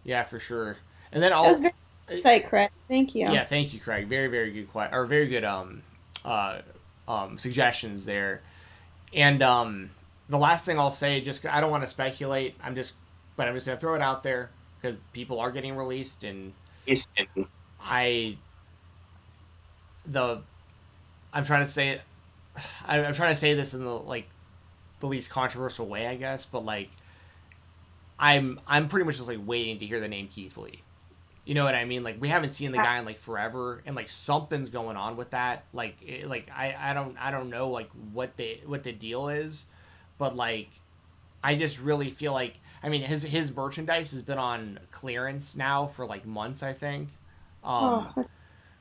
Yeah, for sure. And then That was I'll, very insight, Craig. Thank you. yeah, thank you, Craig. Very, very good or very good uh suggestions there. And the last thing I'll say, just I don't want to speculate. But I'm just gonna throw it out there because people are getting released, and I the I'm trying to say I'm trying to say this in the least controversial way, I guess. But like I'm pretty much just like waiting to hear the name Keith Lee. You know what I mean? Like we haven't seen the guy in like forever, and like something's going on with that. I don't know like what the deal is, but like I just really feel like, I mean, his merchandise has been on clearance now for like months, I think. Oh, Um, that's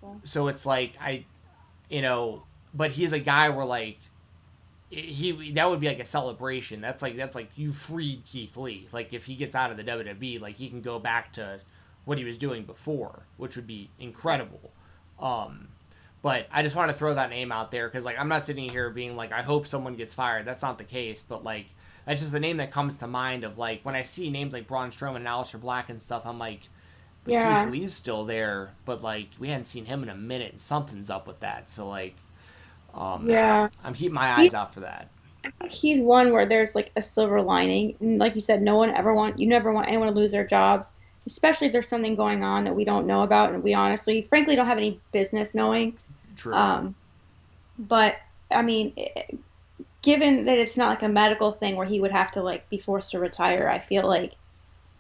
cool. so it's like but he's a guy where like he that would be like a celebration. That's like you freed Keith Lee. Like if he gets out of the WWE, like he can go back to what he was doing before, which would be incredible. Um, but I just want to throw that name out there because like I'm not sitting here being like I hope someone gets fired. That's not the case. But like that's just a name that comes to mind of like when I see names like Braun Strowman and Aleister Black and stuff. I'm like, but Yeah. Keith Lee's still there. But like we hadn't seen him in a minute, and something's up with that. So like, Yeah. I'm keeping my He's eyes out for that. I think he's one where there's like a silver lining. And like you said, you never want anyone to lose their jobs, especially if there's something going on that we don't know about and we honestly, frankly, don't have any business knowing. True. Um, but I mean, given that it's not like a medical thing where he would have to like be forced to retire, I feel like,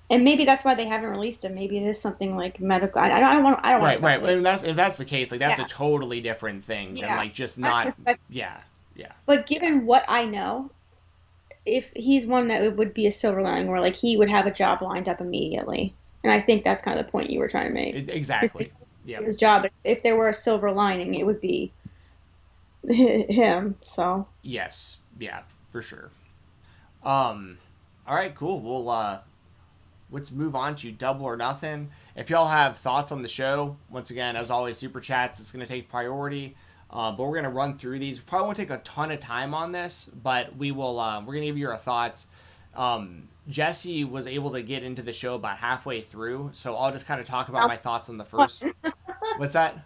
and maybe that's why they haven't released him. Maybe it is something like medical. I don't want to Right. speculate. And if that's the case, like that's a Yeah. totally different thing than Yeah. like just I not. respect. Yeah. Yeah. But given what I know, if he's one that it would be a silver lining where like he would have a job lined up immediately. And I think that's kind of the point you were trying to make. Exactly. Yep. His job, if there were a silver lining, it would be him. So Yes. Yeah. For sure. All right. Cool. Let's move on to Double or Nothing. If y'all have thoughts on the show, once again, as always, super chats. It's gonna take priority. But we're gonna run through these. Probably won't take a ton of time on this, but we will. We're gonna give you our thoughts. Jessi was able to get into the show about halfway through, so I'll just kind of talk about my thoughts on the first. What's that?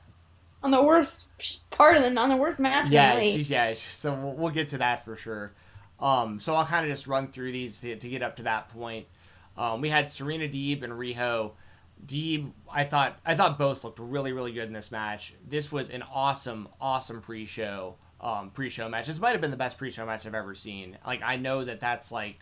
on the worst part of on the worst match in Yeah, late. so we'll get to that for sure. So I'll kind of just run through these to get up to that point. We had Serena Deeb and Riho Deeb, I thought both looked really, really good in this match. This was an awesome, awesome pre-show match. This might have been the best pre-show match I've ever seen. Like, I know that's like,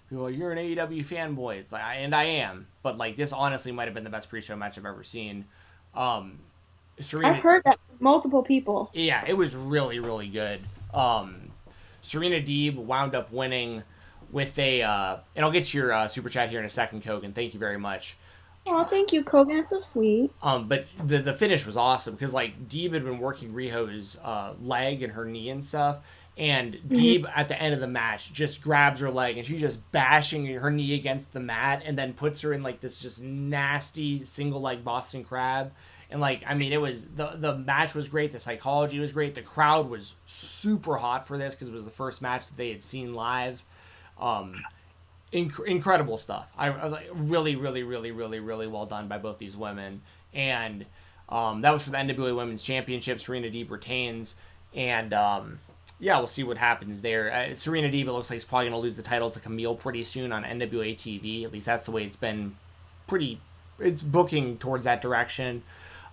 people are like, you're an AEW fanboy. It's like, and I am, but like, this honestly might have been the best pre-show match I've ever seen. Serena, I've heard that from multiple people. yeah, it was really, really good. Serena Deeb wound up winning with and I'll get to your super chat here in a second, Kogan. Thank you very much. Oh, thank you, Kogan. That's so sweet. But the finish was awesome because like Deeb had been working Riho's leg and her knee and stuff, and Deeb at the end of the match just grabs her leg and she's just bashing her knee against the mat and then puts her in like this just nasty single leg Boston Crab. And like, I mean, it was the match was great. The psychology was great. The crowd was super hot for this because it was the first match that they had seen live. Incredible stuff. I like really, really, really, really, really well done by both these women. And that was for the NWA Women's Championship. Serena Deeb retains, and yeah, we'll see what happens there. Serena Deeb, it looks like, is probably going to lose the title to Camille pretty soon on NWA TV. At least that's the way it's been. It's booking towards that direction.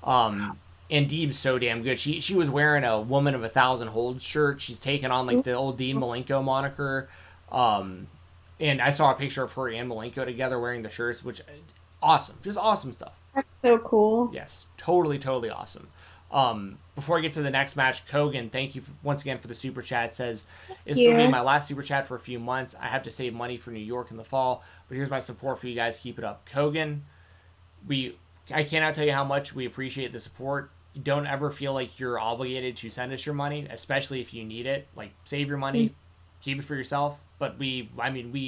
And Deeb's so damn good. She was wearing a Woman of 1,000 Holds shirt. She's taken on like the old Dean Malenko moniker. And I saw a picture of her and Malenko together wearing the shirts, which awesome. Just awesome stuff. That's so cool. Yes, totally, totally awesome. Before I get to the next match, Kogan, thank you once again for the super chat. It says, "This will be my last super chat for a few months. I have to save money for New York in the fall, but here's my support for you guys. Keep it up." Kogan, I cannot tell you how much we appreciate the support. Don't ever feel like you're obligated to send us your money, especially if you need it. Like, save your money, keep it for yourself. But we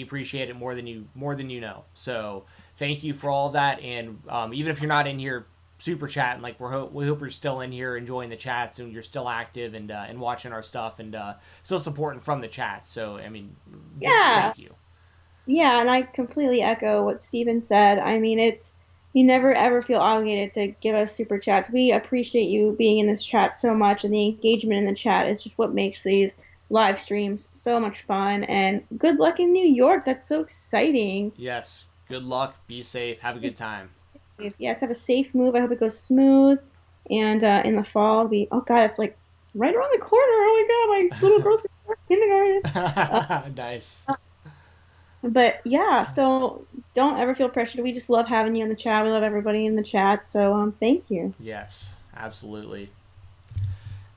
appreciate it more than you know. So thank you for all of that. And even if you're not in here super chatting, like we hope you're still in here enjoying the chats and you're still active and watching our stuff and still supporting from the chat. So I mean, thank you. Yeah, and I completely echo what Steven said. I mean, you never ever feel obligated to give us super chats. We appreciate you being in this chat so much, and the engagement in the chat is just what makes these live streams so much fun. And good luck in New York. That's so exciting. Yes. Good luck. Be safe. Have a good time. Yes, have a safe move. I hope it goes smooth. And in the fall, oh God, it's like right around the corner. Oh my God, my little girl's in kindergarten. Nice. But yeah, so don't ever feel pressured. We just love having you in the chat. We love everybody in the chat. So thank you. Yes, absolutely.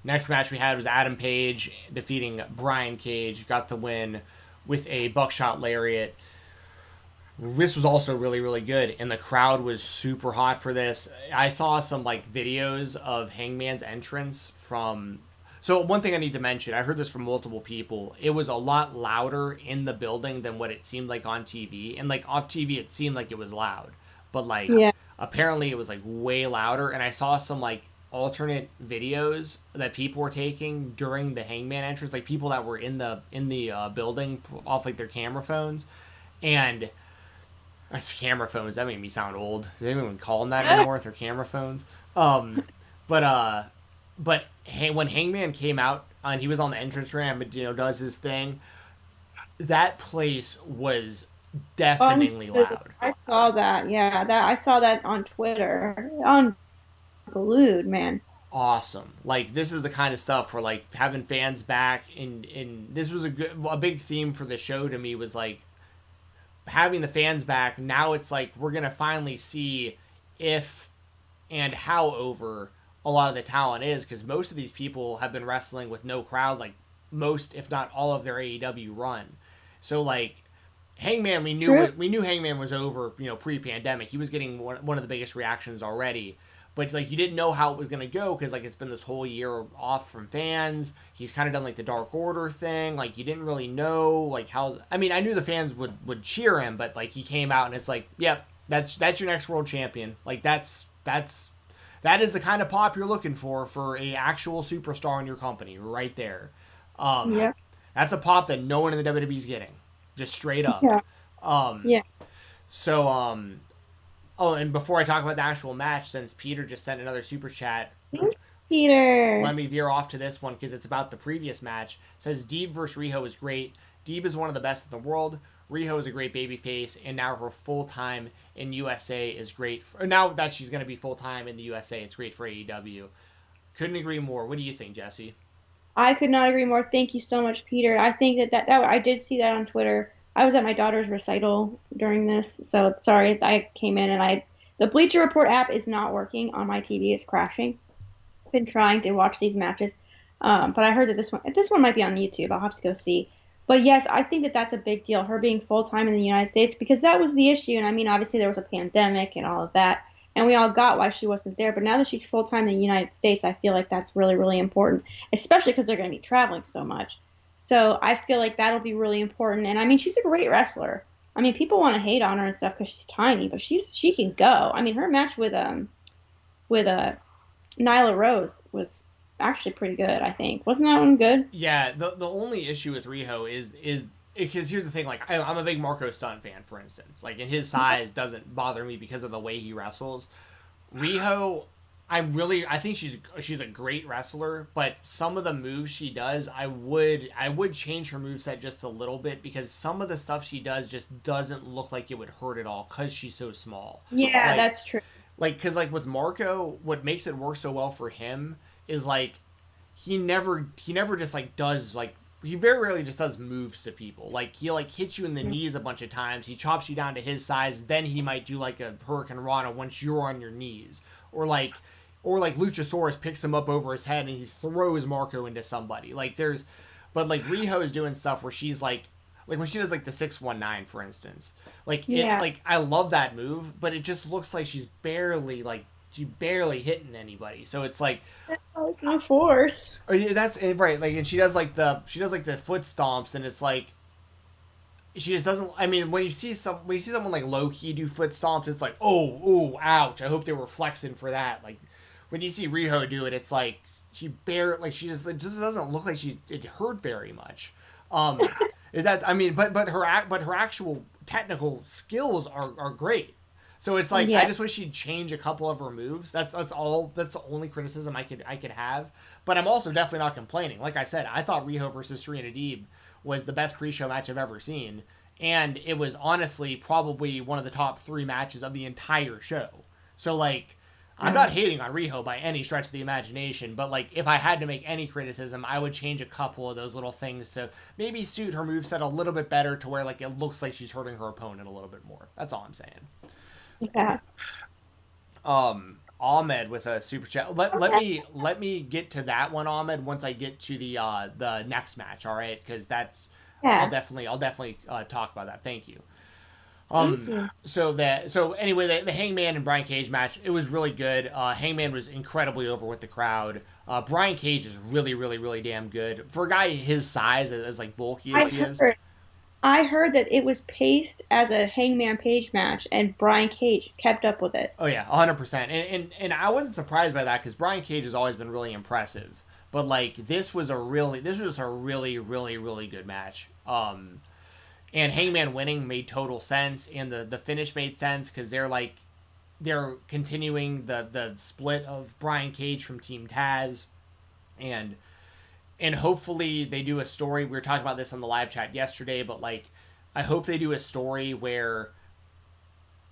Next match we had was Adam Page defeating Brian Cage. Got the win with a buckshot lariat. This was also really, really good, and the crowd was super hot for this. I saw some like videos of Hangman's entrance from... So one thing I need to mention, I heard this from multiple people. It was a lot louder in the building than what it seemed like on TV. And like off TV, it seemed like it was loud. But like apparently it was like way louder. And I saw some like alternate videos that people were taking during the Hangman entrance, like people that were in the building off like their camera phones. And that's camera phones. That made me sound old. Does anyone call them that anymore? Their camera phones. But when Hangman came out and he was on the entrance ramp and does his thing, that place was deafeningly loud. I saw that. Yeah, I saw that on Twitter. Unglued, man. Awesome. Like, this is the kind of stuff where like having fans back, and this was a big theme for the show to me, was like having the fans back. Now it's like we're gonna finally see if and how over a lot of the talent is, because most of these people have been wrestling with no crowd, like most, if not all, of their AEW run. So like Hangman, we knew Hangman was over, pre-pandemic. He was getting one of the biggest reactions already, but like you didn't know how it was gonna go, because like it's been this whole year off from fans. He's kind of done like the Dark Order thing. Like you didn't really know like how. I mean, I knew the fans would cheer him, but like he came out and it's like, yep, that's your next world champion. Like that is the kind of pop you're looking for a actual superstar in your company, right there. That's a pop that no one in the WWE is getting, just straight up. So, oh, and before I talk about the actual match, since Peter just sent another super chat, Peter, let me veer off to this one because it's about the previous match. It says Deeb versus Riho is great. Deeb is one of the best in the world. Riho is a great babyface, and now her full time in USA is great. Now that she's going to be full time in the USA, it's great for AEW. Couldn't agree more. What do you think, Jessi? I could not agree more. Thank you so much, Peter. I think that I did see that on Twitter. I was at my daughter's recital during this, so sorry I came in and the Bleacher Report app is not working on my TV. It's crashing. I've been trying to watch these matches, but I heard that this one might be on YouTube. I'll have to go see. But yes, I think that that's a big deal. Her being full time in the United States, because that was the issue. And I mean, obviously there was a pandemic and all of that. And we all got why she wasn't there. But now that she's full time in the United States, I feel like that's really, really important, especially because they're going to be traveling so much. So I feel like that'll be really important. And I mean, she's a great wrestler. I mean, people want to hate on her and stuff because she's tiny, but she can go. I mean, her match with Nyla Rose was actually pretty good. I think wasn't that one good? Yeah. The only issue with Riho is because here's the thing, like I'm a big Marco Stunt fan, for instance. Like, and his size doesn't bother me because of the way he wrestles. Riho, I think she's a great wrestler, but some of the moves she does, I would change her moveset just a little bit, because some of the stuff she does just doesn't look like it would hurt at all because she's so small. Yeah, like, that's true. Like, because like with Marco, what makes it work so well for him is like he never just like does like. He very rarely just does moves to people. Like, he'll, like, hit you in the knees a bunch of times. He chops you down to his size. Then he might do, like, a Hurricane Rana once you're on your knees. Or Luchasaurus picks him up over his head and he throws Marco into somebody. Like, but, like, Riho is doing stuff where she's, like when she does, like, the 619, for instance. Like, I love that move, but it just looks like she's barely hitting anybody. So it's like, That's like no force. That's right. Like, and she does like the foot stomps, and it's like she just doesn't. I mean, when you see someone like low key do foot stomps, it's like, oh, ouch. I hope they were flexing for that. Like, when you see Riho do it, it's like it just doesn't look like it hurt very much. But her actual technical skills are great. So it's like, I just wish she'd change a couple of her moves. That's the only criticism I could have. But I'm also definitely not complaining. Like I said, I thought Riho versus Serena Deeb was the best pre-show match I've ever seen, and it was honestly probably one of the top 3 matches of the entire show. So like, I'm not hating on Riho by any stretch of the imagination, but like, if I had to make any criticism, I would change a couple of those little things to maybe suit her moveset a little bit better, to where like it looks like she's hurting her opponent a little bit more. That's all I'm saying. Yeah. Ahmed with a super chat. Let me get to that one, Ahmed, once I get to the next match. All right, because I'll definitely talk about that. Thank you. Thank you. So anyway, the Hangman and Brian Cage match, it was really good. Hangman was incredibly over with the crowd. Brian Cage is really, really, really damn good for a guy his size, as like bulky as he is. I heard that it was paced as a Hangman Page match, and Brian Cage kept up with it. Oh yeah, 100%. And I wasn't surprised by that, because Brian Cage has always been really impressive. But like, this was a really, really, really good match. And Hangman winning made total sense, and the finish made sense, because they're continuing the split of Brian Cage from Team Taz, and hopefully they do a story. We were talking about this on the live chat yesterday, but like, I hope they do a story where,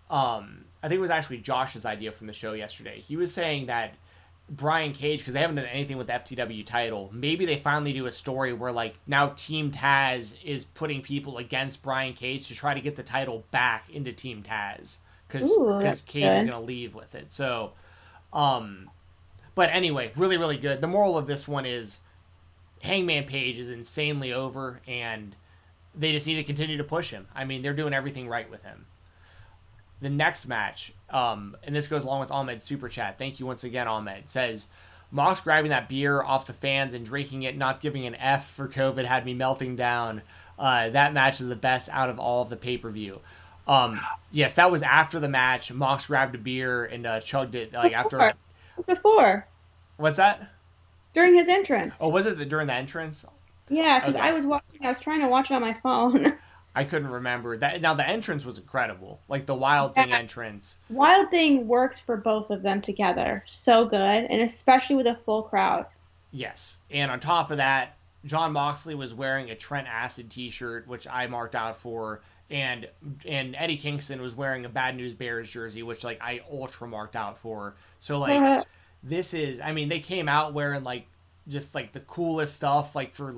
I think it was actually Josh's idea from the show yesterday. He was saying that Brian Cage, because they haven't done anything with the FTW title, maybe they finally do a story where like now Team Taz is putting people against Brian Cage to try to get the title back into Team Taz, because Cage is gonna leave with it. So, but anyway, really, really good. The moral of this one is, Hangman Page is insanely over, and they just need to continue to push him. I mean, they're doing everything right with him. The next match, and this goes along with Ahmed's super chat. Thank you once again, Ahmed. Says, Mox grabbing that beer off the fans and drinking it, not giving an F for COVID, had me melting down. That match is the best out of all of the pay-per-view. Yes, that was after the match. Mox grabbed a beer and chugged it after. Before. What's that? During his entrance. Oh, was it during the entrance? Yeah, because I was trying to watch it on my phone. I couldn't remember that. Now the entrance was incredible, like the Wild Thing entrance. Wild Thing works for both of them together, so good, and especially with a full crowd. Yes, and on top of that, Jon Moxley was wearing a Trent Acid T-shirt, which I marked out for, and Eddie Kingston was wearing a Bad News Bears jersey, which like I ultra marked out for. So like this is, I mean, they came out wearing like just like the coolest stuff, like for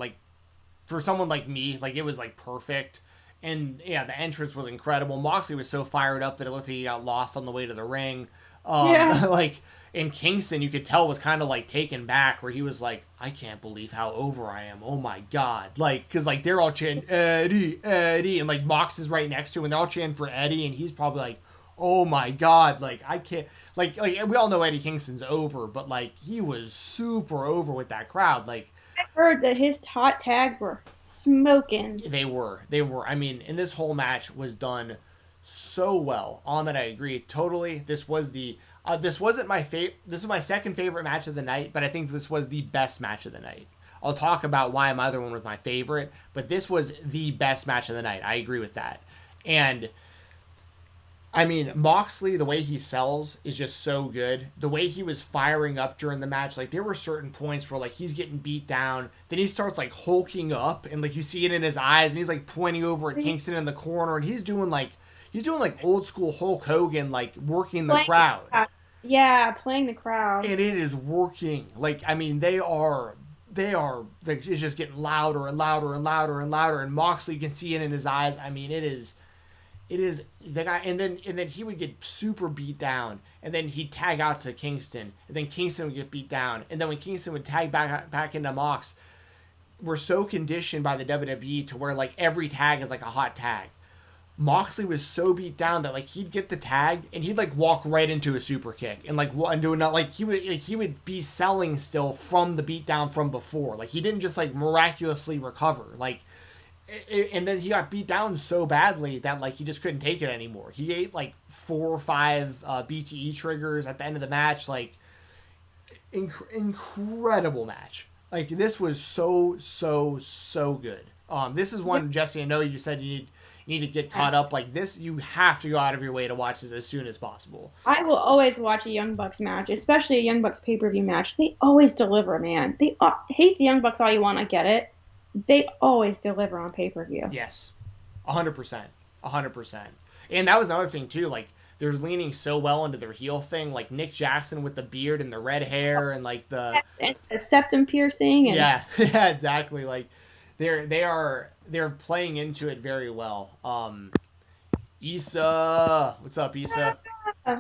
someone like me, like it was like perfect. And yeah, the entrance was incredible. Moxley was so fired up that it looked like he got lost on the way to the ring. Like in Kingston, you could tell was kind of like taken back, where he was like, I can't believe how over I am. Oh my God. Like, cause like they're all chanting Eddie, Eddie. And like Mox is right next to him and they're all chanting for Eddie. And he's probably like, oh my God. Like I can't, like we all know Eddie Kingston's over, but like he was super over with that crowd. Like, I heard that his hot tags were smoking. They were. I mean, and this whole match was done so well. Ahmed, I agree totally. This was this wasn't my favorite. This was my second favorite match of the night, but I think this was the best match of the night. I'll talk about why my other one was my favorite, but this was the best match of the night. I agree with that. And I mean, Moxley, the way he sells is just so good. The way he was firing up during the match, like there were certain points where like he's getting beat down, then he starts like hulking up, and like you see it in his eyes, and he's like pointing over at Kingston in the corner, and he's doing like old school Hulk Hogan, like working the crowd. Yeah, playing the crowd. And it is working. Like, I mean, they are like, it's just getting louder and louder and louder and louder, and Moxley, you can see it in his eyes. I mean, it is the guy, and then he would get super beat down, and then he'd tag out to Kingston, and then Kingston would get beat down, and then when Kingston would tag back into Mox, we're so conditioned by the WWE to where like every tag is like a hot tag. Moxley was so beat down that like he'd get the tag and he'd like walk right into a super kick and like do not like he would be selling still from the beat down from before. Like he didn't just like miraculously recover. Like. And then he got beat down so badly that like he just couldn't take it anymore. He ate like 4 or 5 BTE triggers at the end of the match. Like incredible match. Like this was so good. This is one, Jessi, I know you said you need to get caught up. Like this, you have to go out of your way to watch this as soon as possible. I will always watch a Young Bucks match, especially a Young Bucks pay-per-view match. They always deliver, man. They hate the Young Bucks all you want. I get it. They always deliver on pay-per-view. Yes, 100%, 100%. And that was another thing too. Like they're leaning so well into their heel thing. Like Nick Jackson with the beard and the red hair and like the septum piercing. And... yeah, exactly. Like they're playing into it very well. Issa, what's up, Issa? I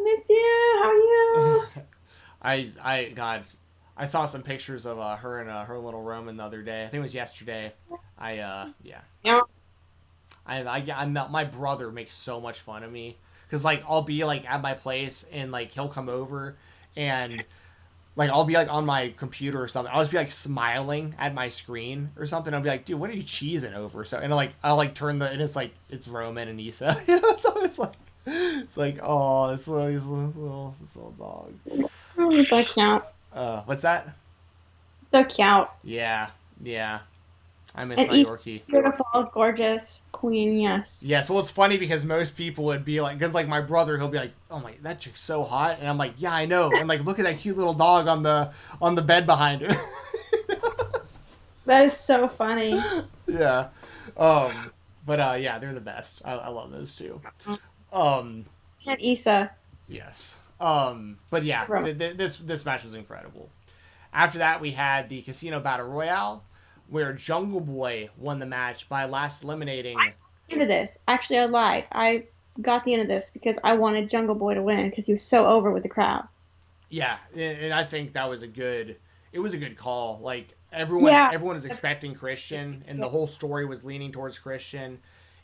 miss you. How are you? I saw some pictures of her and her little Roman the other day. I think it was yesterday. Yeah. My brother makes so much fun of me because like I'll be like at my place and like he'll come over and like I'll be like on my computer or something. I'll just be like smiling at my screen or something. I'll be like, dude, what are you cheesing over? So and like I'll like turn and it's Roman and Issa. You know, so it's like oh this little dog. Oh, that count. What's that? So cute. Yeah. I miss and my Yorkie. Beautiful, gorgeous queen, yes. Yes, well, it's funny because most people would be like, because like my brother, he'll be like, "Oh my, that chick's so hot," and I'm like, "Yeah, I know," and like, look at that cute little dog on the bed behind her. That is so funny. Yeah, but yeah, they're the best. I love those two. And Issa. Yes. But yeah, this match was incredible. After that, we had the Casino Battle Royale, where Jungle Boy won the match by last eliminating. I got the end of this. Actually, I lied. I got the end of this because I wanted Jungle Boy to win because he was so over with the crowd. Yeah, and I think that was a good call. Like everyone is expecting Christian, and the whole story was leaning towards Christian.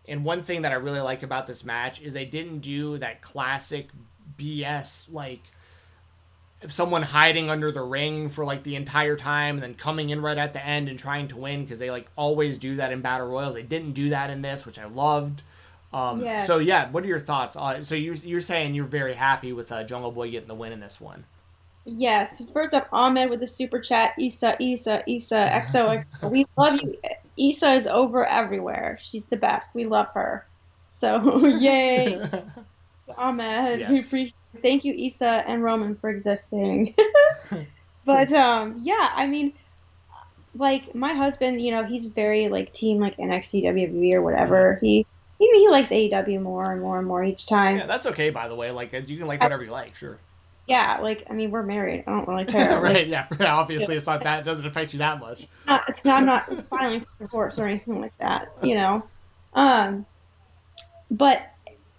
And one thing that I really like about this match is they didn't do that classic BS like someone hiding under the ring for like the entire time and then coming in right at the end and trying to win, because they like always do that in battle royals. They didn't do that in this, which I loved. So yeah, what are your thoughts? So you're saying you're very happy with Jungle Boy getting the win in this one? Yes. First up, Ahmed with the super chat. Issa, XOXO. We love you. Issa is over everywhere. She's the best. We love her. So yay. Ahmed, yes. We appreciate it. Thank you, Issa and Roman, for existing. But yeah, I mean, like my husband, you know, he's very like team like NXT WWE or whatever. He he likes AEW more and more and more each time. Yeah, that's okay, by the way. Like, you can like whatever you like, sure. Yeah, like I mean, we're married. I don't really care. Like, Right, yeah. Obviously, it's not that. It doesn't affect you that much. I'm not filing for divorce or anything like that, Um, but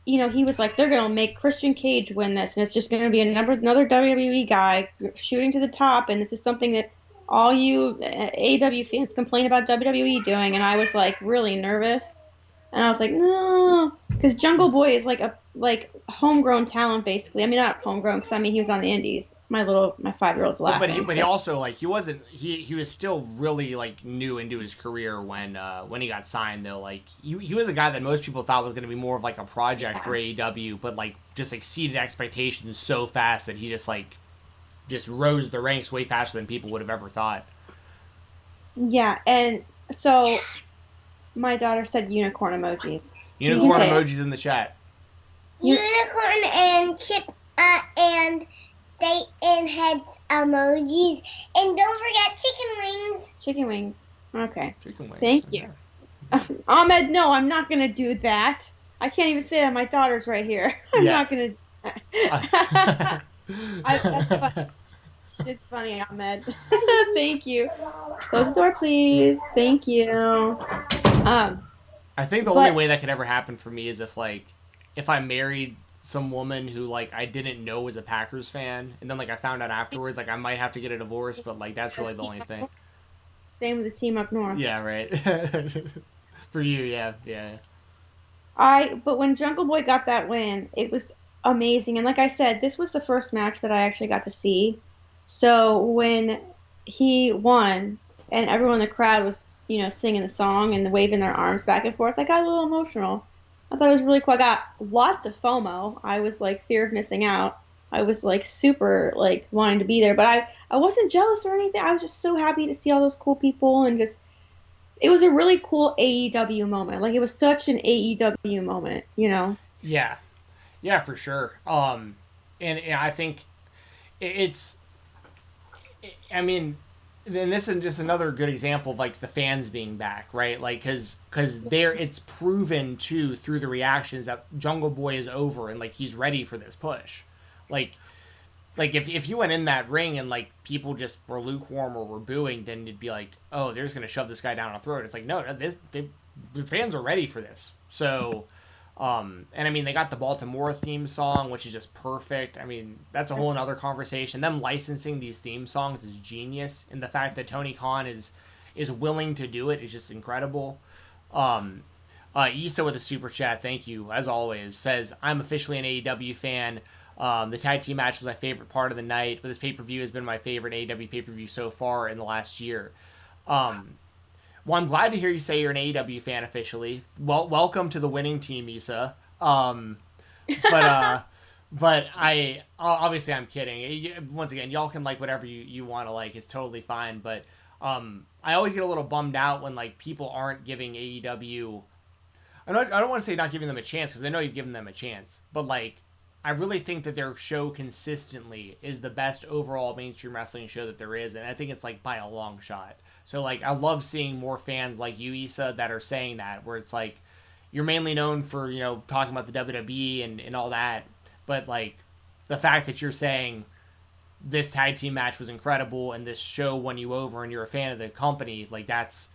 he was like, they're gonna make Christian Cage win this, and it's just gonna be another WWE guy shooting to the top, and this is something that all you AEW fans complain about WWE doing, and I was like really nervous, and I was like, no, because Jungle Boy is like a homegrown talent basically. I mean, not homegrown because I mean he was on the Indies. My 5-year-old's But laughing. he also like he wasn't he was still really like new into his career when he got signed though. Like he was a guy that most people thought was going to be more of like a project for AEW, but like just exceeded expectations so fast that he just rose the ranks way faster than people would have ever thought. Yeah, and so my daughter said unicorn emojis. Unicorn emojis in the chat. Unicorn and chip and they and head emojis. And don't forget chicken wings. Chicken wings. Okay. Chicken wings. Thank you. Ahmed, no, I'm not going to do that. I can't even say that. My daughter's right here. I'm not going to do that. That's funny. It's funny, Ahmed. Thank you. Close the door, please. Thank you. I think the only way that could ever happen for me is if I married some woman who like I didn't know was a Packers fan, and then like I found out afterwards, like I might have to get a divorce, but like that's really the only thing. Same with the team up north. Yeah, right. For you, yeah. But when Jungle Boy got that win, it was amazing. And like I said, this was the first match that I actually got to see. So when he won and everyone in the crowd was, singing the song and waving their arms back and forth, I got a little emotional. I thought it was really cool. I got lots of FOMO. I was like fear of missing out. I was like super like wanting to be there, but I wasn't jealous or anything. I was just so happy to see all those cool people and just it was a really cool AEW moment. Like it was such an AEW moment, Yeah, for sure. And I think it's. I mean, then this is just another good example of like the fans being back, right? Like because it's proven too through the reactions that Jungle Boy is over and like he's ready for this push, like if you went in that ring and like people just were lukewarm or were booing, then it'd be like, oh, they're just gonna shove this guy down our throat. It's like no, the fans are ready for this. So, and I mean they got the Baltimore theme song, which is just perfect. I mean that's a whole another conversation. Them licensing these theme songs is genius, and the fact that Tony Khan is willing to do it is just incredible. Issa with a super chat, thank you as always. Says I'm officially an AEW fan. The tag team match was my favorite part of the night, but this pay-per-view has been my favorite AEW pay-per-view so far in the last year. Well, I'm glad to hear you say you're an AEW fan officially. Well, welcome to the winning team, Issa. But I obviously I'm kidding. Once again, y'all can like whatever you want to like. It's totally fine. But I always get a little bummed out when like people aren't giving AEW. I don't want to say not giving them a chance because I know you've given them a chance, but like. I really think that their show consistently is the best overall mainstream wrestling show that there is, and I think it's like by a long shot. So like I love seeing more fans like you, Issa, that are saying that, where it's like you're mainly known for, talking about the WWE and all that, but like the fact that you're saying this tag team match was incredible and this show won you over and you're a fan of the company, like that's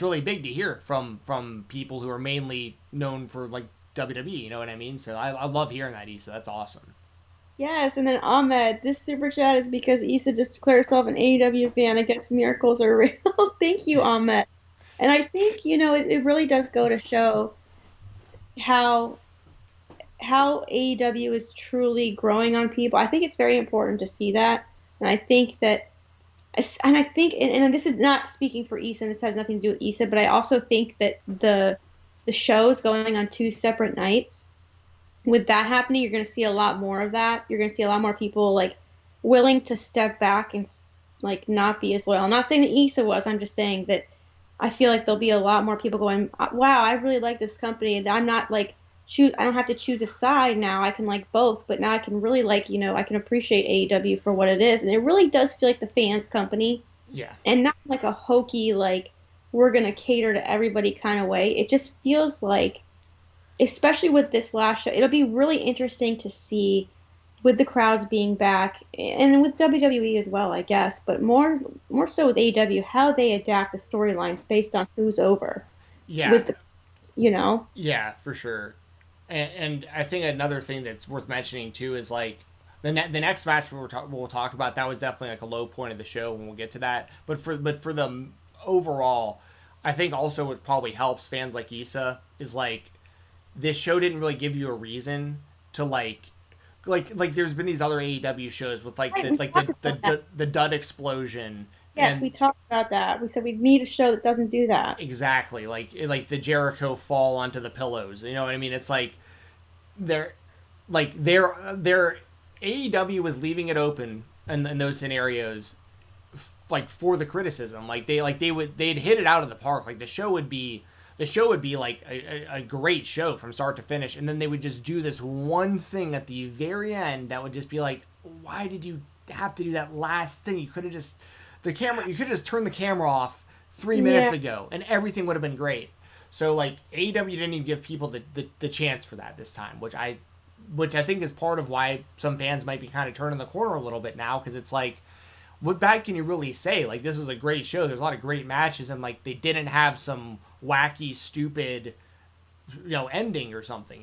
really big to hear from people who are mainly known for like WWE, you know what I mean? So I love hearing that, Issa. That's awesome. Yes, and then Ahmed, this super chat is because Issa just declared herself an AEW fan. I guess miracles are real. Thank you, Ahmed. And I think, it really does go to show how AEW is truly growing on people. I think it's very important to see that. And I think that, and this is not speaking for Issa, and this has nothing to do with Issa, but I also think that the shows going on 2 separate nights, with that happening, you're going to see a lot more of that. You're going to see a lot more people like willing to step back and like not be as loyal. I'm not saying that Issa was. I'm just saying that I feel like there'll be a lot more people going, wow, I really like this company, and I'm not like I don't have to choose a side now. I can like both, but now I can really like, I can appreciate AEW for what it is, and it really does feel like the fans' company. Yeah. And not like a hokey like we're going to cater to everybody kind of way. It just feels like especially with this last show, it'll be really interesting to see with the crowds being back and with WWE as well, I guess, but more so with AEW, how they adapt the storylines based on who's over Yeah, with the, you know. yeah, for sure. And I think another thing that's worth mentioning too is like the next match we'll talk about, that was definitely like a low point of the show, and we'll get to that. But for the overall, I think also what probably helps fans like Issa is like this show didn't really give you a reason to like there's been these other AEW shows with like Right, the we like talked about that. the dud explosion. Yes, And we talked about that. We said we need a show that doesn't do that. exactly, like the Jericho fall onto the pillows. You know what I mean? It's like they're their AEW was leaving it open in those scenarios, like for the criticism. They'd hit it out of the park. Like the show would be like a great show from start to finish, and then they would just do this one thing at the very end that would just be like, why did you have to do that last thing? You could have just turned the camera off 3 minutes ago, and everything would have been great. So like AEW didn't even give people the chance for that this time, which I think is part of why some fans might be kind of turning the corner a little bit now, because it's like, what bad can you really say? Like, this is a great show. There's a lot of great matches, and like they didn't have some wacky, stupid, ending or something.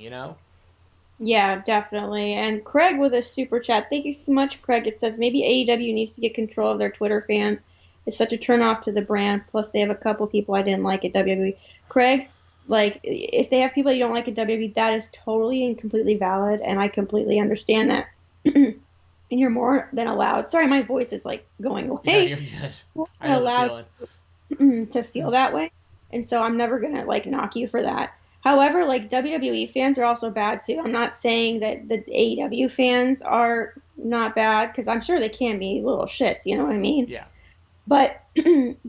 Yeah, definitely. And Craig with a super chat. Thank you so much, Craig. It says maybe AEW needs to get control of their Twitter fans. It's such a turnoff to the brand. Plus, they have a couple people I didn't like at WWE. Craig, like, if they have people you don't like at WWE, that is totally and completely valid, and I completely understand that. And you're more than allowed. Sorry, my voice is like going away. Yeah, you're good. More I than know the allowed feeling. to feel that way, and so I'm never gonna like knock you for that. However, like WWE fans are also bad too. I'm not saying that the AEW fans are not bad, because I'm sure they can be little shits. You know what I mean? Yeah. But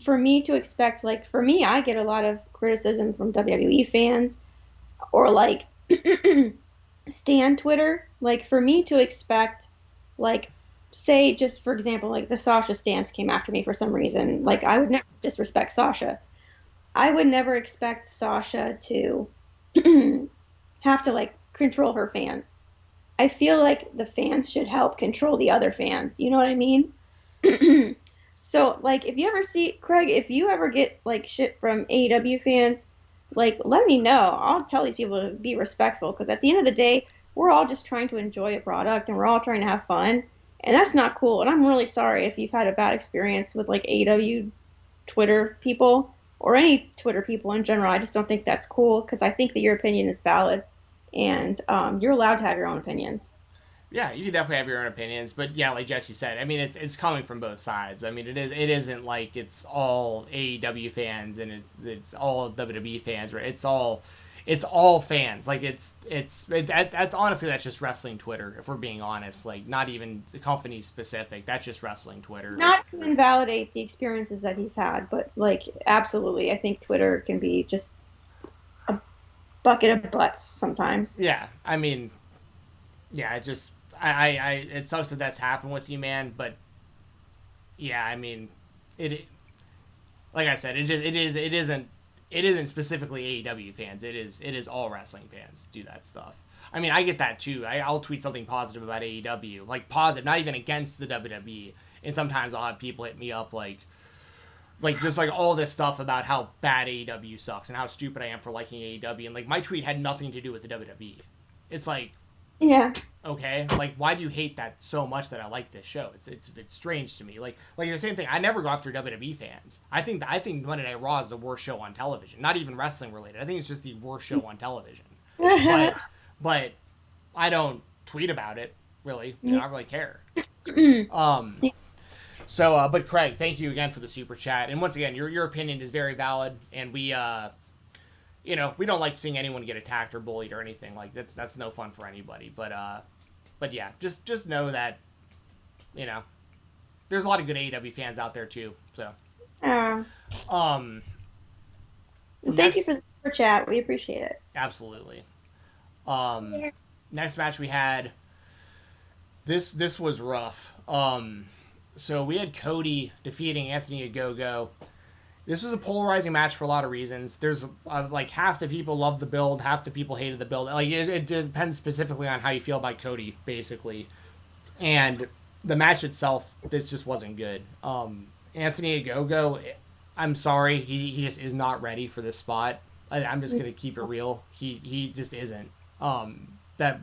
for me to expect, like, for me, I get a lot of criticism from WWE fans or like Stan Twitter. Like, for me to expect, like, say, just for example, like the Sasha stans came after me for some reason. Like, I would never disrespect Sasha. I would never expect Sasha to have to like control her fans. I feel like the fans should help control the other fans. You know what I mean? So, like, if you ever see, Craig, if you ever get, like, shit from AEW fans, like, let me know. I'll tell these people to be respectful, because at the end of the day, we're all just trying to enjoy a product, and we're all trying to have fun, and that's not cool. And I'm really sorry if you've had a bad experience with, like, AEW Twitter people, or any Twitter people in general. I just don't think that's cool, because I think that your opinion is valid, and you're allowed to have your own opinions. Yeah, you can definitely have your own opinions, but yeah, like Jessi said, I mean, it's coming from both sides. I mean, it isn't like it's all AEW fans and it's all WWE fans, right? It's all fans. Like that's honestly, that's just wrestling Twitter, if we're being honest. Like, not even the company specific. That's just wrestling Twitter. Not to invalidate the experiences that he's had, but like, absolutely, I think Twitter can be just a bucket of butts sometimes. Yeah, I mean, yeah, it sucks that that's happened with you, man. But yeah, I mean, like I said, it isn't specifically AEW fans. It is all wrestling fans do that stuff. I mean, I get that too. I'll tweet something positive about AEW, like positive, not even against the WWE. And sometimes I'll have people hit me up like just like all this stuff about how bad AEW sucks and how stupid I am for liking AEW. And like, my tweet had nothing to do with the WWE. It's like, Yeah. okay, like, why do you hate that so much that I like this show? It's strange to me. Like the same thing. I never go after WWE fans. I think Monday Night Raw is the worst show on television. Not even wrestling related. I think it's just the worst show on television. But I don't tweet about it really. I don't really care. So, but Craig, thank you again for the super chat. And once again, your opinion is very valid, and we we don't like seeing anyone get attacked or bullied or anything. Like, that's no fun for anybody. But yeah, just know that, there's a lot of good AEW fans out there too. So, thank you for the super chat. We appreciate it. Absolutely. Next match we had. This was rough. So we had Cody defeating Anthony Ogogo This was a polarizing match for a lot of reasons. There's like half the people loved the build, half the people hated the build. Like it depends specifically on how you feel about Cody, basically. And the match itself, this just wasn't good. Anthony Ogogo, I'm sorry, he just is not ready for this spot. I'm just gonna keep it real. He just isn't. That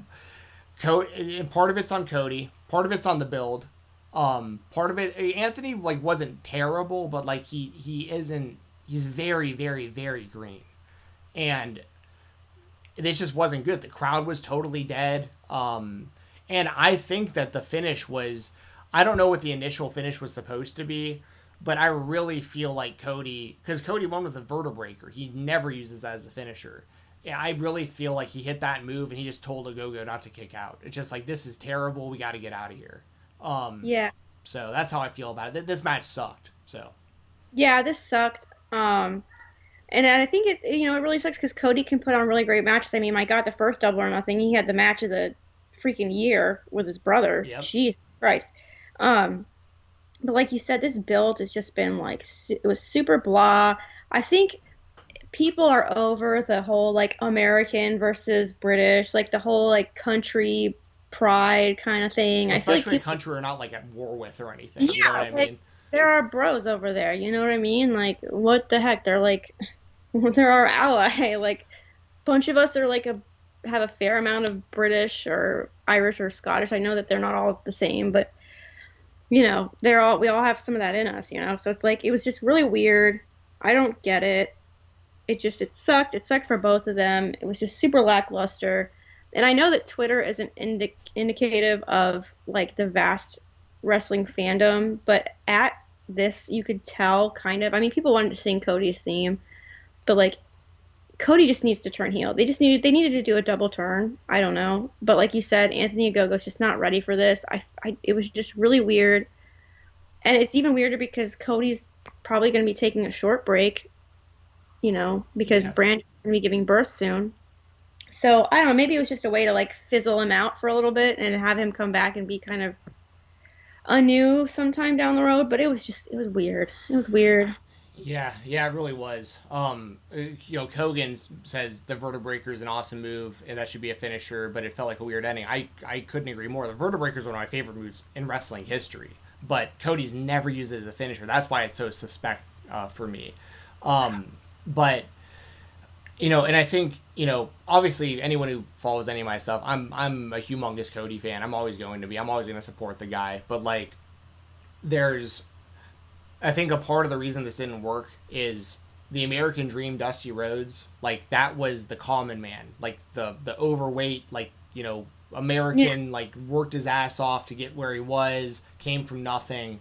part of it's on Cody, part of it's on the build. Part of it, Anthony like wasn't terrible, but like he isn't. He's very, very, very green, and this just wasn't good. The crowd was totally dead. And I think that the finish was. I don't know what the initial finish was supposed to be, but I really feel like Cody, because Cody won with a vertebreaker. He never uses that as a finisher. Yeah, I really feel like he hit that move and he just told Ogogo not to kick out. It's just like, this is terrible. We got to get out of here. Yeah. So that's how I feel about it. This match sucked. So. Yeah, this sucked. And I think it really sucks because Cody can put on really great matches. I mean, my God, the first Double or Nothing, he had the match of the freaking year with his brother. Yep. Jesus Christ. But like you said, this build has just been like, it was super blah. I think people are over the whole like American versus British, like the whole like country pride kind of thing. Well, I feel like especially a people, country we're not like at war with or anything. yeah, You know what I like, mean? there are bros over there. You know what I mean? Like, what the heck? They're like, they're our ally. Like, a bunch of us are like have a fair amount of British or Irish or Scottish. I know that they're not all the same, but we all have some of that in us. So it's like it was just really weird. I don't get it. It sucked. It sucked for both of them. It was just super lackluster. And I know that Twitter isn't indicative of like the vast wrestling fandom, but at this you could tell kind of. I mean, people wanted to sing Cody's theme, but like Cody just needs to turn heel. They needed to do a double turn. I don't know, but like you said, Anthony Ogogo's just not ready for this. It was just really weird, and it's even weirder because Cody's probably going to be taking a short break. Because Brandon's going to be giving birth soon. So, I don't know, maybe it was just a way to, like, fizzle him out for a little bit and have him come back and be kind of anew sometime down the road. But it was weird. It was weird. Yeah, it really was. Kogan says the vertebreaker is an awesome move and that should be a finisher, but it felt like a weird ending. I couldn't agree more. The vertebreaker is one of my favorite moves in wrestling history, but Cody's never used it as a finisher. That's why it's so suspect for me. But and I think obviously anyone who follows any of my stuff, I'm a humongous Cody fan. I'm always going to be. I'm always going to support the guy. But like, I think a part of the reason this didn't work is the American Dream, Dusty Rhodes. Like that was the common man, like the overweight, like American, like worked his ass off to get where he was, came from nothing,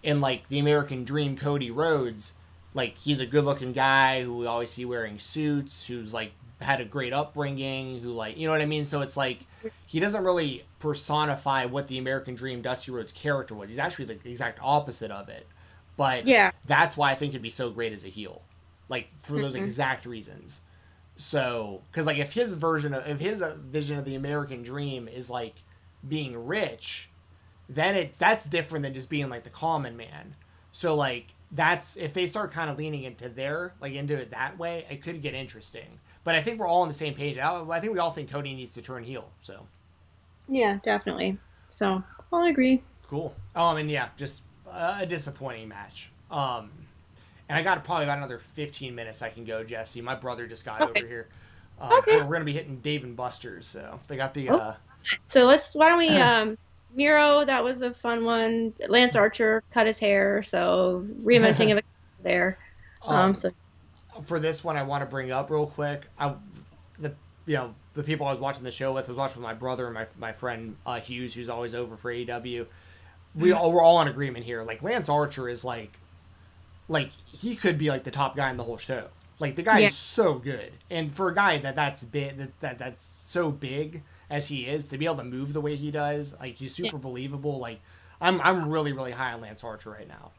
and like the American Dream, Cody Rhodes. Like, he's a good-looking guy who we always see wearing suits, who's, like, had a great upbringing, who, like, you know what I mean? So it's like, he doesn't really personify what the American Dream Dusty Rhodes character was. He's actually the exact opposit of it. But that's why I think he'd be so great as a heel. Like, for those exact reasons. So, because, like, if his vision of the American Dream is, like, being rich, then that's different than just being, like, the common man. So, like, that's if they start kind of leaning into it that way, it could get interesting. But I think we're all on the same page. I think we all think Cody needs to turn heel. So yeah, definitely. So I'll agree. Cool. And yeah, just a disappointing match. And I got probably about another 15 minutes I can go, Jessi. My brother just got over here. We're gonna be hitting Dave and Buster's, so they got the. So why don't we Miro, that was a fun one. Lance Archer cut his hair, so reinventing of it there. For this one, I want to bring up real quick. The people I was watching the show with, I was watching with my brother and my friend Hughes, who's always over for AEW. We're all in agreement here. Like Lance Archer is like he could be like the top guy in the whole show. Like the guy is so good, and for a guy that's big, that's so big as he is, to be able to move the way he does, like he's super believable. Like I'm really, really high on Lance Archer right now.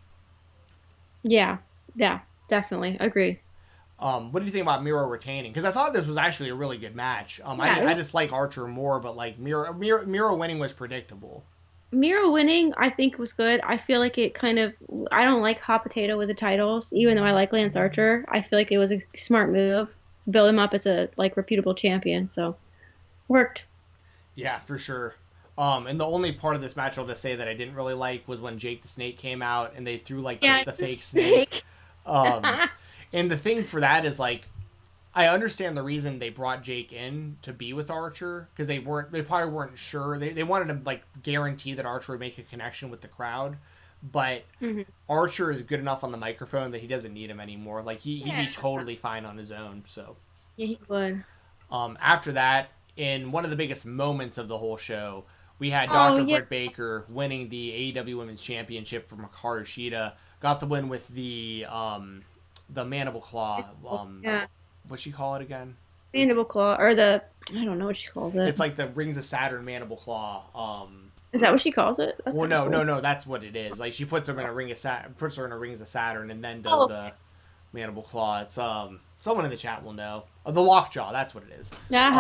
Yeah, definitely agree. What do you think about Miro retaining? Because I thought this was actually a really good match. I just like Archer more, but like Miro winning was predictable. Miro winning, I think, was good. I feel like it kind of. I don't like hot potato with the titles, even though I like Lance Archer. I feel like it was a smart move to build him up as a reputable champion. So worked. Yeah, for sure. And the only part of this match I'll just say that I didn't really like was when Jake the Snake came out and they threw like Yeah, the fake snake. And the thing for that is like, I understand the reason they brought Jake in to be with Archer because they probably weren't sure. They wanted to like guarantee that Archer would make a connection with the crowd, but Archer is good enough on the microphone that he doesn't need him anymore. Like he'd be totally fine on his own. So Yeah, he would. after that, in one of the biggest moments of the whole show, we had Dr. Britt Baker winning the AEW Women's Championship from Hikaru Shida. Got the win with the mandible claw. What'd she call it again? Mandible claw, or I don't know what she calls it. It's like the Rings of Saturn mandible claw. Is that what she calls it? That's Well, kinda no, cool. that's what it is. Like she puts her in a Rings of Saturn, and then does the mandible claw. It's someone in the chat will know. The lockjaw, that's what it is. Yes.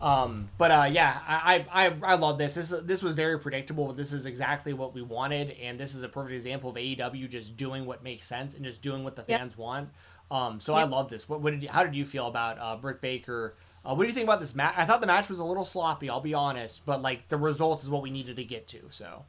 Yeah, I love this. This was very predictable, but this is exactly what we wanted, and this is a perfect example of AEW just doing what makes sense and just doing what the fans want. I love this. How did you feel about Britt Baker? What do you think about this match? I thought the match was a little sloppy, I'll be honest, but like the result is what we needed to get to. So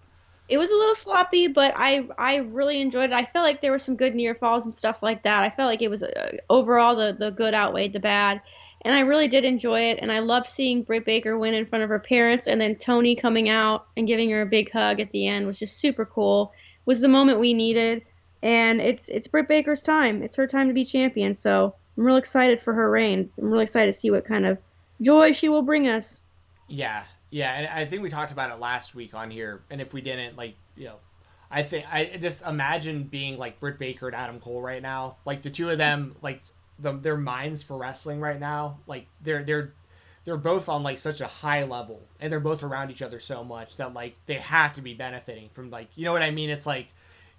It was a little sloppy, but I really enjoyed it. I felt like there were some good near falls and stuff like that. I felt like it was overall the good outweighed the bad. And I really did enjoy it, and I loved seeing Britt Baker win in front of her parents, and then Tony coming out and giving her a big hug at the end was just super cool. It was the moment we needed, and it's Britt Baker's time. It's her time to be champion, so I'm real excited for her reign. I'm really excited to see what kind of joy she will bring us. yeah, and I think we talked about it last week on here, and if we didn't, I think I just imagine being like Britt Baker and Adam Cole right now, like the two of them, like their minds for wrestling right now, like they're both on like such a high level, and they're both around each other so much that like they have to be benefiting from, like, you know what I mean? It's like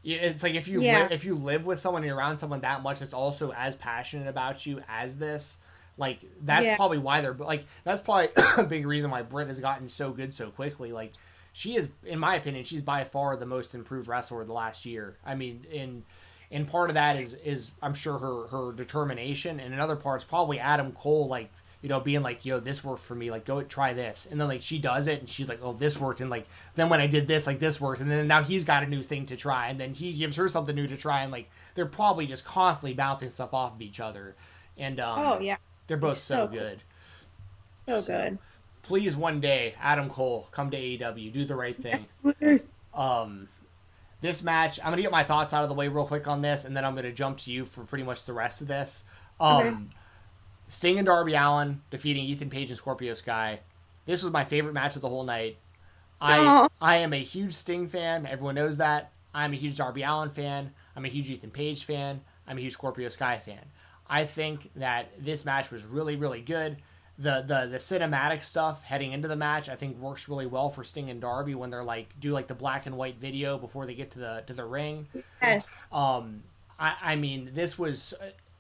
if you if you live with someone and you're around someone that much that's also as passionate about you as this, like that's probably why they're like, that's probably a big reason why Britt has gotten so good so quickly. Like she is, in my opinion, she's by far the most improved wrestler of the last year. I mean, and part of that is I'm sure her determination, and another part is probably Adam Cole, like, you know, being like, yo, this worked for me, like go try this, and then like she does it and she's like, oh, this worked, and like then when I did this, like this worked, and then now he's got a new thing to try, and then he gives her something new to try, and like they're probably just constantly bouncing stuff off of each other, and they're both so good. So good. Please, one day, Adam Cole, come to AEW, do the right thing. This match, I'm going to get my thoughts out of the way real quick on this, and then I'm going to jump to you for pretty much the rest of this. Sting and Darby Allin defeating Ethan Page and Scorpio Sky. This was my favorite match of the whole night. I am a huge Sting fan. Everyone knows that. I'm a huge Darby Allin fan. I'm a huge Ethan Page fan. I'm a huge Scorpio Sky fan. I think that this match was really, really good. The cinematic stuff heading into the match, I think, works really well for Sting and Darby when they're like do like the black and white video before they get to the ring. Yes. I mean, this was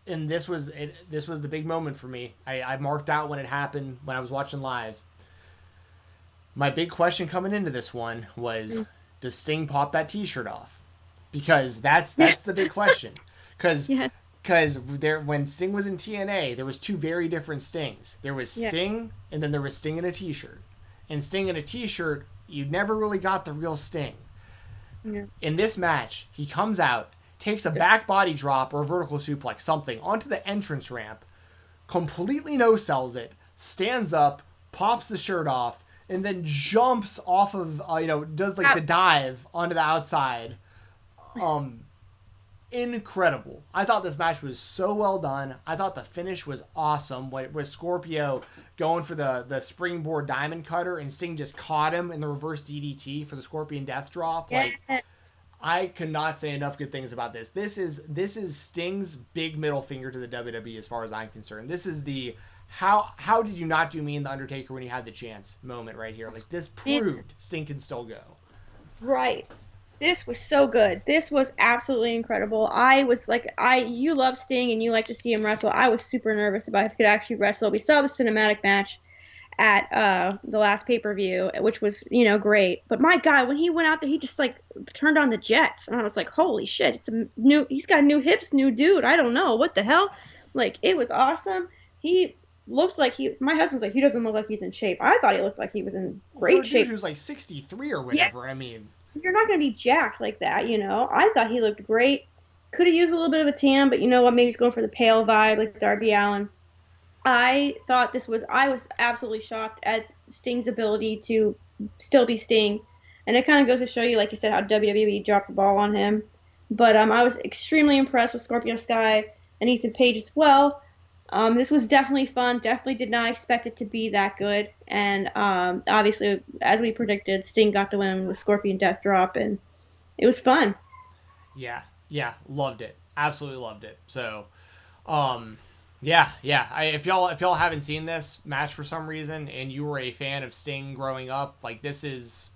the big moment for me. I marked out when it happened when I was watching live. My big question coming into this one was, does Sting pop that T-shirt off? Because that's the big question. Because when Sting was in TNA, there was two very different Stings. There was Sting, and then there was Sting in a T-shirt. And Sting in a T-shirt, you never really got the real Sting. Yeah. In this match, he comes out, takes a back body drop or a vertical suplex, something, onto the entrance ramp, completely no-sells it, stands up, pops the shirt off, and then jumps off of, does like the dive onto the outside. Incredible. I thought this match was so well done. I thought the finish was awesome with Scorpio going for the springboard diamond cutter, and Sting just caught him in the reverse DDT for the Scorpion Death Drop. Like, I could not say enough good things about this. This is Sting's big middle finger to the WWE as far as I'm concerned. This is the how did you not do me and the Undertaker when you had the chance moment right here. Like, this proved Sting can still go. Right. This was so good. This was absolutely incredible. I was like, you love Sting and you like to see him wrestle. I was super nervous about if he could actually wrestle. We saw the cinematic match, at the last pay-per-view, which was, great. But my God, when he went out there, he just like turned on the jets. And I was like, holy shit, he's got new hips, new dude. I don't know. What the hell? Like, it was awesome. He looks like my husband's like, he doesn't look like he's in shape. I thought he looked like he was in great shape. He was like 63 or whatever. Yeah. I mean, you're not going to be jacked like that, I thought he looked great. Could have used a little bit of a tan, but you know what? Maybe he's going for the pale vibe like Darby Allin. I was absolutely shocked at Sting's ability to still be Sting. And it kind of goes to show you, like you said, how WWE dropped the ball on him. But I was extremely impressed with Scorpio Sky and Ethan Page as well. This was definitely fun. Definitely did not expect it to be that good. And obviously, as we predicted, Sting got the win with Scorpion Death Drop, and it was fun. Yeah, loved it. Absolutely loved it. So, yeah. If y'all haven't seen this match for some reason, and you were a fan of Sting growing up, like this is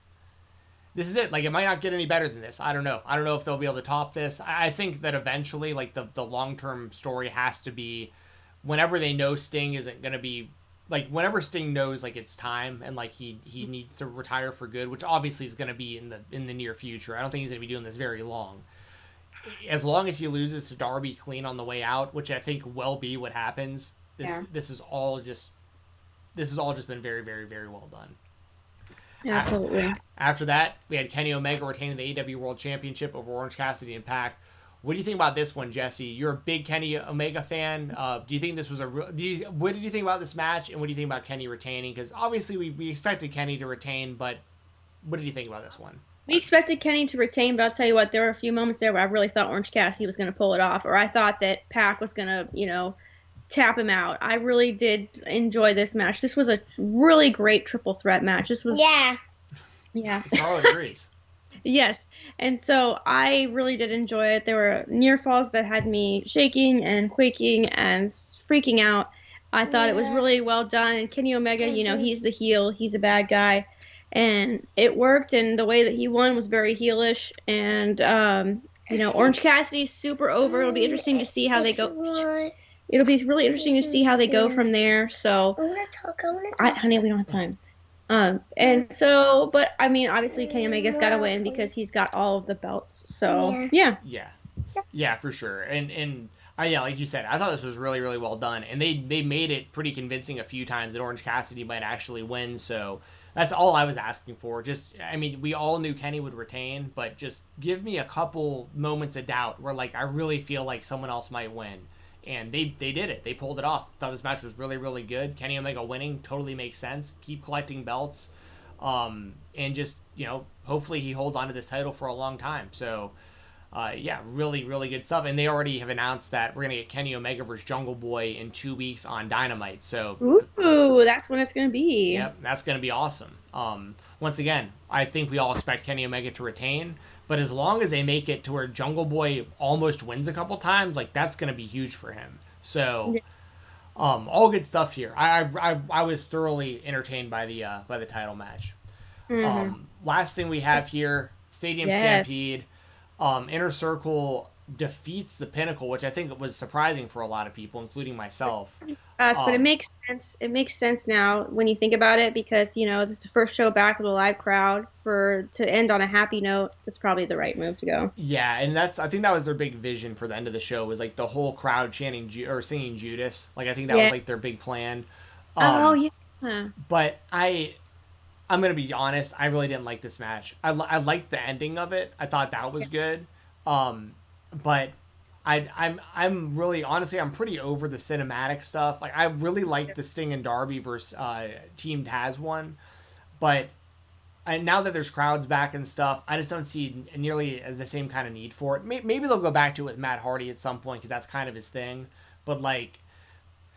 it. Like, it might not get any better than this. I don't know if they'll be able to top this. I think that eventually, like the long-term story has to be, whenever they know Sting isn't going to be, like, whenever Sting knows, like, it's time and, like, he needs to retire for good, which obviously is going to be in the near future. I don't think he's going to be doing this very long. As long as he loses to Darby clean on the way out, which I think will be what happens, this is all just been very, very, very well done. Absolutely. After that, we had Kenny Omega retaining the AEW World Championship over Orange Cassidy and Pac. What do you think about this one, Jessi? You're a big Kenny Omega fan. Do you think this was what did you think about this match, and what do you think about Kenny retaining? Because obviously we expected Kenny to retain, but what did you think about this one? We expected Kenny to retain, but I'll tell you what, there were a few moments there where I really thought Orange Cassidy was going to pull it off, or I thought that Pac was going to, tap him out. I really did enjoy this match. This was a really great triple threat match. This was... Yeah. Charlotte agrees. Yes. And so I really did enjoy it. There were near falls that had me shaking and quaking and freaking out. I thought it was really well done. And Kenny Omega, he's the heel. He's a bad guy. And it worked. And the way that he won was very heelish. And, Orange Cassidy's super over. It'll be interesting to see how they go. It'll be really interesting to see how they go from there. So, honey, we don't have time. But I mean, obviously Kenny Omega's got to win because he's got all of the belts. So yeah, for sure. And like you said, I thought this was really, really well done, and they made it pretty convincing a few times that Orange Cassidy might actually win. So that's all I was asking for. We all knew Kenny would retain, but just give me a couple moments of doubt where, like, I really feel like someone else might win. And they did it. They pulled it off. Thought this match was really, really good. Kenny Omega winning totally makes sense. Keep collecting belts. And just, hopefully he holds on to this title for a long time. So, really, really good stuff. And they already have announced that we're going to get Kenny Omega versus Jungle Boy in 2 weeks on Dynamite. So, ooh, that's when it's going to be. Yep, that's going to be awesome. Once again, I think we all expect Kenny Omega to retain. But as long as they make it to where Jungle Boy almost wins a couple times, like, that's going to be huge for him. So, all good stuff here. I was thoroughly entertained by the title match. Mm-hmm. Last thing we have here, Stadium Stampede. Inner Circle defeats the Pinnacle, which I think was surprising for a lot of people, including myself. But it makes sense. It makes sense now when you think about it, because this is the first show back with a live crowd. To end on a happy note is probably the right move to go. Yeah, and I think that was their big vision for the end of the show, was like the whole crowd chanting or singing Judas. Like, I think that was like their big plan. But I'm gonna be honest, I really didn't like this match. I liked the ending of it. I thought that was good. But I'm really, honestly, I'm pretty over the cinematic stuff. Like, I really liked the Sting and Darby versus Team Taz one, but now that there's crowds back and stuff, I just don't see nearly the same kind of need for it. Maybe they'll go back to it with Matt Hardy at some point, because that's kind of his thing. But, like,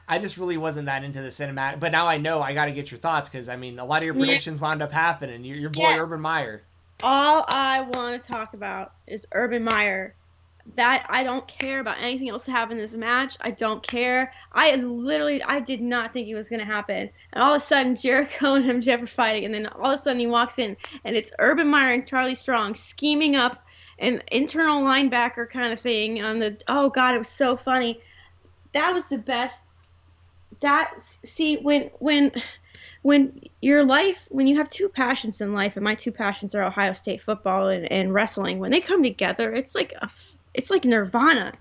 I just really wasn't that into the cinematic. But now I know I got to get your thoughts, because, I mean, a lot of your predictions wound up happening. Your boy Urban Meyer. All I want to talk about is Urban Meyer. That I don't care about anything else that happened in this match. I don't care. I did not think it was going to happen. And all of a sudden, Jericho and MJF are fighting. And then all of a sudden he walks in, and it's Urban Meyer and Charlie Strong scheming up an internal linebacker kind of thing on the, oh God, it was so funny. That was the best. When when you have two passions in life, and my two passions are Ohio State football and wrestling, when they come together, it's like Nirvana.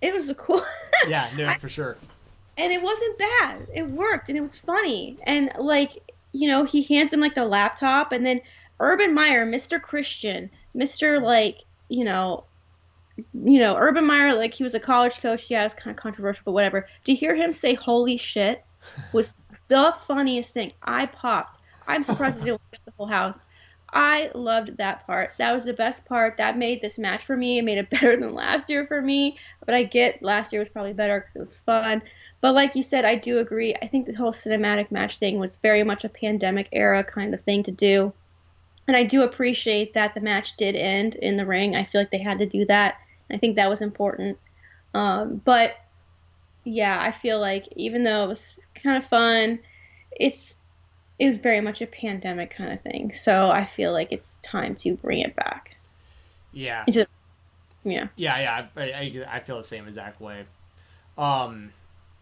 It was a cool, Yeah, no, for sure. and it wasn't bad. It worked, and it was funny. And like, he hands him like the laptop, and then Urban Meyer, Mr. Christian, Mr. like, Urban Meyer, like he was a college coach. Yeah, it was kind of controversial, but whatever. To hear him say "Holy shit" was the funniest thing. I popped. I'm surprised I didn't wake up the whole house. I loved that part. That was the best part. That made this match for me. It made it better than last year for me. But I get last year was probably better because it was fun. But like you said, I do agree. I think the whole cinematic match thing was very much a pandemic era kind of thing to do. And I do appreciate that the match did end in the ring. I feel like they had to do that. I think that was important. But yeah, I feel like even though it was kind of fun, it was very much a pandemic kind of thing. So I feel like it's time to bring it back. Yeah. Yeah. Yeah. I feel the same exact way. And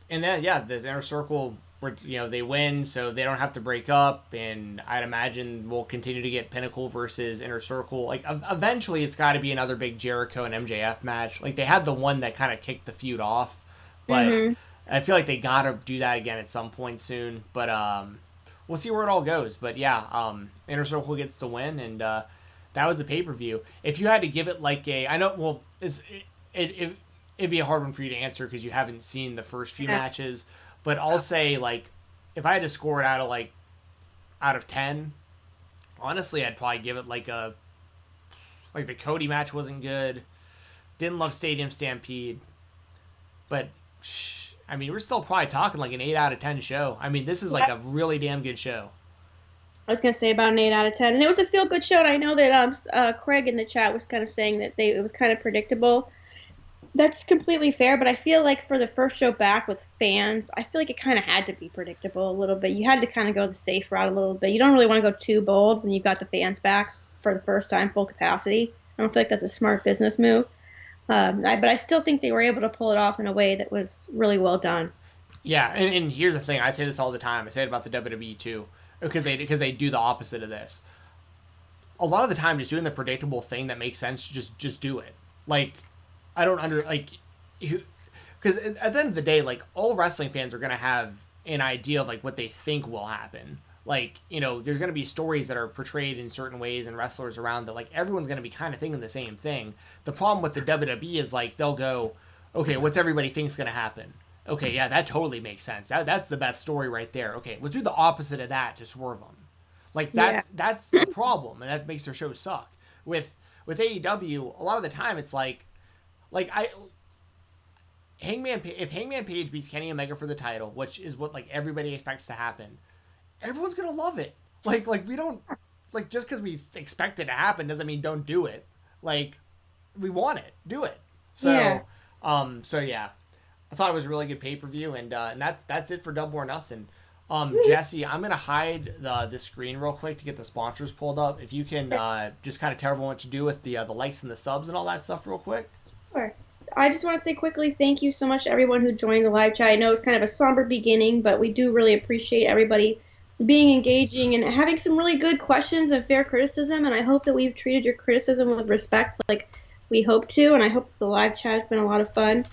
then yeah, the inner circle, they win, so they don't have to break up, and I'd imagine we'll continue to get Pinnacle versus Inner Circle. Like eventually, it's got to be another big Jericho and MJF match. Like they had the one that kind of kicked the feud off, but I feel like they got to do that again at some point soon. But we'll see where it all goes. But yeah, Inner Circle gets the win, and that was a pay-per-view. If you had to give it like I know, well, it'd be a hard one for you to answer because you haven't seen the first few matches. But I'll say, like, if I had to score it out of 10, honestly, I'd probably give it like the Cody match wasn't good. Didn't love Stadium Stampede. But, I mean, we're still probably talking like an 8 out of 10 show. I mean, this is like a really damn good show. I was going to say about an 8 out of 10. And it was a feel-good show, and I know that Craig in the chat was kind of saying that it was kind of predictable. That's completely fair, but I feel like for the first show back with fans, I feel like it kind of had to be predictable a little bit. You had to kind of go the safe route a little bit. You don't really want to go too bold when you've got the fans back for the first time, full capacity. I don't feel like that's a smart business move. But I still think they were able to pull it off in a way that was really well done. Yeah, and here's the thing. I say this all the time. I say it about the WWE too, because they do the opposite of this. A lot of the time, just doing the predictable thing that makes sense, just do it. Like, I don't because at the end of the day, like, all wrestling fans are going to have an idea of like what they think will happen. Like, there's going to be stories that are portrayed in certain ways and wrestlers around that, like, everyone's going to be kind of thinking the same thing. The problem with the WWE is like, they'll go, okay, what's everybody thinks going to happen? Okay, yeah, that totally makes sense. That's the best story right there. Okay, let's do the opposite of that to swerve them. Like, that's the problem, and that makes their show suck. With AEW, a lot of the time it's like if Hangman Page beats Kenny Omega for the title, which is what like everybody expects to happen, everyone's gonna love it. Like we don't, like, just because we expect it to happen doesn't mean don't do it. Like, we want it, do it. So yeah. I thought it was a really good pay-per-view, and that's it for Double or Nothing. Jessi, I'm gonna hide the screen real quick to get the sponsors pulled up. If you can just kind of tell everyone what to do with the likes and the subs and all that stuff real quick. Sure. I just want to say quickly, thank you so much to everyone who joined the live chat. I know it's kind of a somber beginning, but we do really appreciate everybody being engaging and having some really good questions and fair criticism, and I hope that we've treated your criticism with respect like we hope to, and I hope that the live chat has been a lot of fun.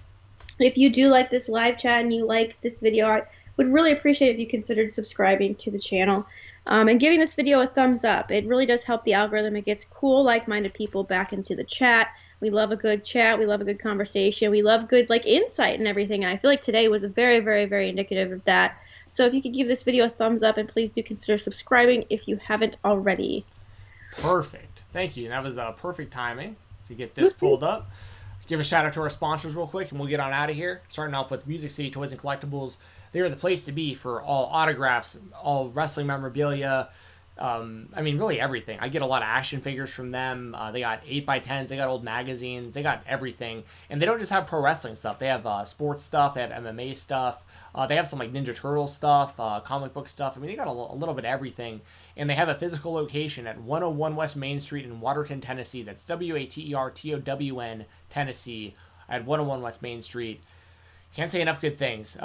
If you do like this live chat and you like this video, I would really appreciate if you considered subscribing to the channel and giving this video a thumbs up. It really does help the algorithm. It gets cool, like-minded people back into the chat. We love a good chat. We love a good conversation. We love good insight and everything. And I feel like today was a very, very, very indicative of that. So if you could give this video a thumbs up, and please do consider subscribing if you haven't already. Perfect. Thank you. And that was perfect timing to get this pulled up. Give a shout out to our sponsors real quick, and we'll get on out of here. Starting off with Music City Toys and Collectibles. They are the place to be for all autographs, all wrestling memorabilia. I mean, really everything. I get a lot of action figures from them. They got 8x10s. They got old magazines. They got everything. And they don't just have pro wrestling stuff. They have sports stuff. They have MMA stuff. They have some Ninja Turtle stuff, comic book stuff. I mean, they got a little bit of everything. And they have a physical location at 101 West Main Street in Waterton, Tennessee. That's WATERTOWN, Tennessee, at 101 West Main Street. Can't say enough good things.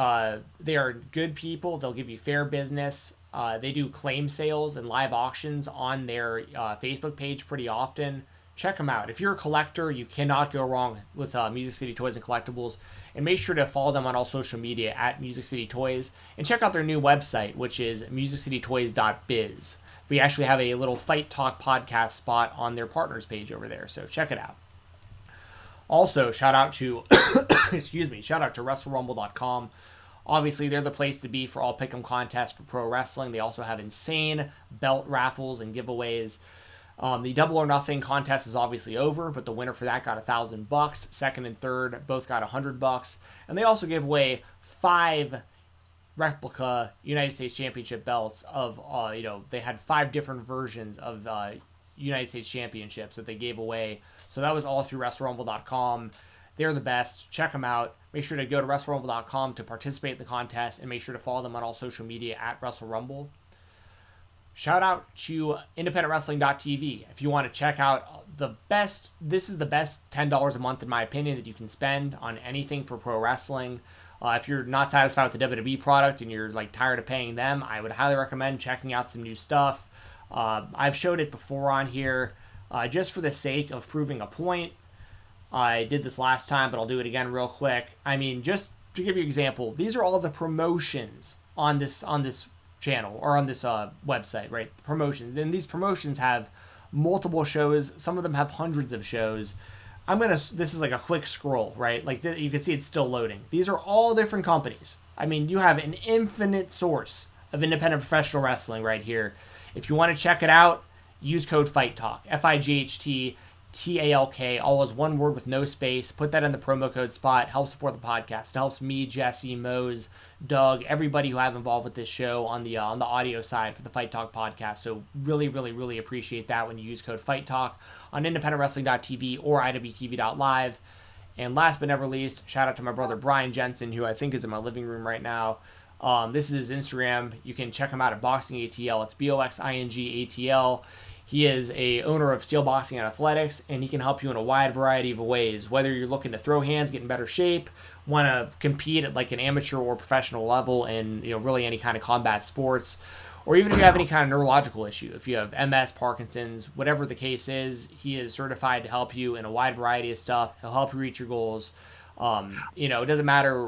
They are good people. They'll give you fair business. They do claim sales and live auctions on their Facebook page pretty often. Check them out. If you're a collector, you cannot go wrong with Music City Toys and Collectibles. And make sure to follow them on all social media at Music City Toys. And check out their new website, which is musiccitytoys.biz. We actually have a little Fight Talk podcast spot on their partners page over there, so check it out. Also, shout out to WrestleRumble.com. Obviously, they're the place to be for all pick'em contests for pro wrestling. They also have insane belt raffles and giveaways. The Double or Nothing contest is obviously over, but the winner for that got $1,000. Second and third both got $100, and they also gave away 5 replica United States Championship belts of they had 5 different versions of United States Championships that they gave away. So that was all through WrestleRumble.com. They're the best. Check them out. Make sure to go to WrestleRumble.com to participate in the contest, and make sure to follow them on all social media at WrestleRumble. Shout out to IndependentWrestling.tv. If you want to check out this is the best $10 a month, in my opinion, that you can spend on anything for pro wrestling. If you're not satisfied with the WWE product and you're tired of paying them, I would highly recommend checking out some new stuff. I've showed it before on here, just for the sake of proving a point. I did this last time, but I'll do it again real quick. I mean, just to give you an example, these are all the promotions on this channel or on this website, right? Promotions, and these promotions have multiple shows. Some of them have hundreds of shows. This is like a quick scroll, right? You can see it's still loading. These are all different companies. I mean, you have an infinite source of independent professional wrestling right here. If you want to check it out, use code FIGHTTALK, FIGHTTALK, all as one word with no space. Put that in the promo code spot. Helps support the podcast. It helps me, Jessi, Mose, Doug, everybody who I have involved with this show on the audio side for the Fight Talk podcast. So really, really, really appreciate that when you use code Fight Talk on IndependentWrestling.tv or IWTV.live. And last but never least, shout out to my brother Brian Jensen, who I think is in my living room right now. This is his Instagram. You can check him out at BoxingATL. It's BoxingATL. He is a owner of Steel Boxing and Athletics, and he can help you in a wide variety of ways. Whether you're looking to throw hands, get in better shape, want to compete at an amateur or professional level in really any kind of combat sports, or even if you have any kind of neurological issue, if you have MS, Parkinson's, whatever the case is, he is certified to help you in a wide variety of stuff. He'll help you reach your goals. It doesn't matter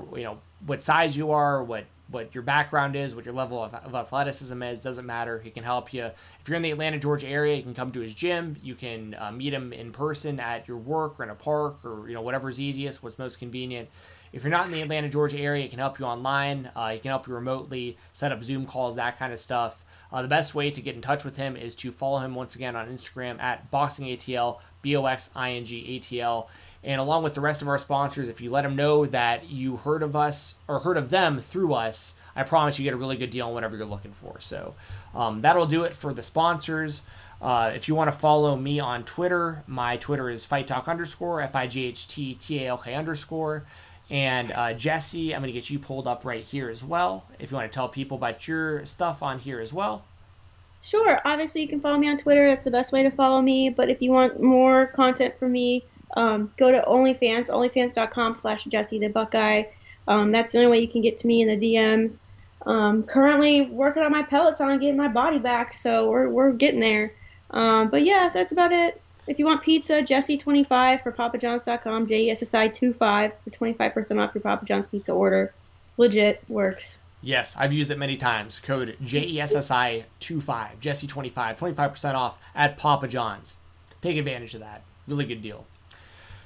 what size you are, what your background is, what your level of athleticism is, doesn't matter. He can help you. If you're in the Atlanta, Georgia area, you can come to his gym. You can meet him in person at your work or in a park or, whatever's easiest, what's most convenient. If you're not in the Atlanta, Georgia area, he can help you online. He can help you remotely, set up Zoom calls, that kind of stuff. The best way to get in touch with him is to follow him once again on Instagram at BoxingATL, BoxingATL. And along with the rest of our sponsors, if you let them know that you heard of us or heard of them through us, I promise you get a really good deal on whatever you're looking for. So that'll do it for the sponsors. If you want to follow me on Twitter, my Twitter is FightTalk_, FIGHTTALK_. And Jessi, I'm going to get you pulled up right here as well, if you want to tell people about your stuff on here as well. Sure. Obviously, you can follow me on Twitter. That's the best way to follow me. But if you want more content from me, go to OnlyFans, onlyfans.com/Jessi the Buckeye. That's the only way you can get to me in the DMs. Currently working on my Peloton, getting my body back, so we're getting there. But yeah, that's about it. If you want pizza, Jessi25 for papajohns.com, JESSI25 for 25% off your Papa John's pizza order. Legit works. Yes, I've used it many times. Code JESSI25, Jessi25, 25% off at Papa John's. Take advantage of that. Really good deal.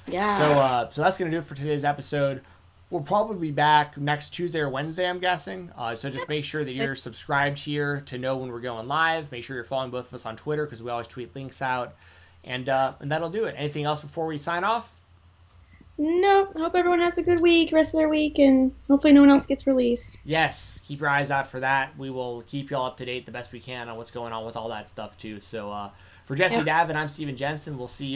Yeah. So that's going to do it for today's episode. We'll probably be back next Tuesday or Wednesday, I'm guessing. So just make sure that you're subscribed here to know when we're going live. Make sure you're following both of us on Twitter because we always tweet links out. And that'll do it. Anything else before we sign off? No. I hope everyone has a good week, rest of their week, and hopefully no one else gets released. Yes. Keep your eyes out for that. We will keep y'all up to date the best we can on what's going on with all that stuff, too. So for Jessi Davin, I'm Steven Jensen. We'll see you.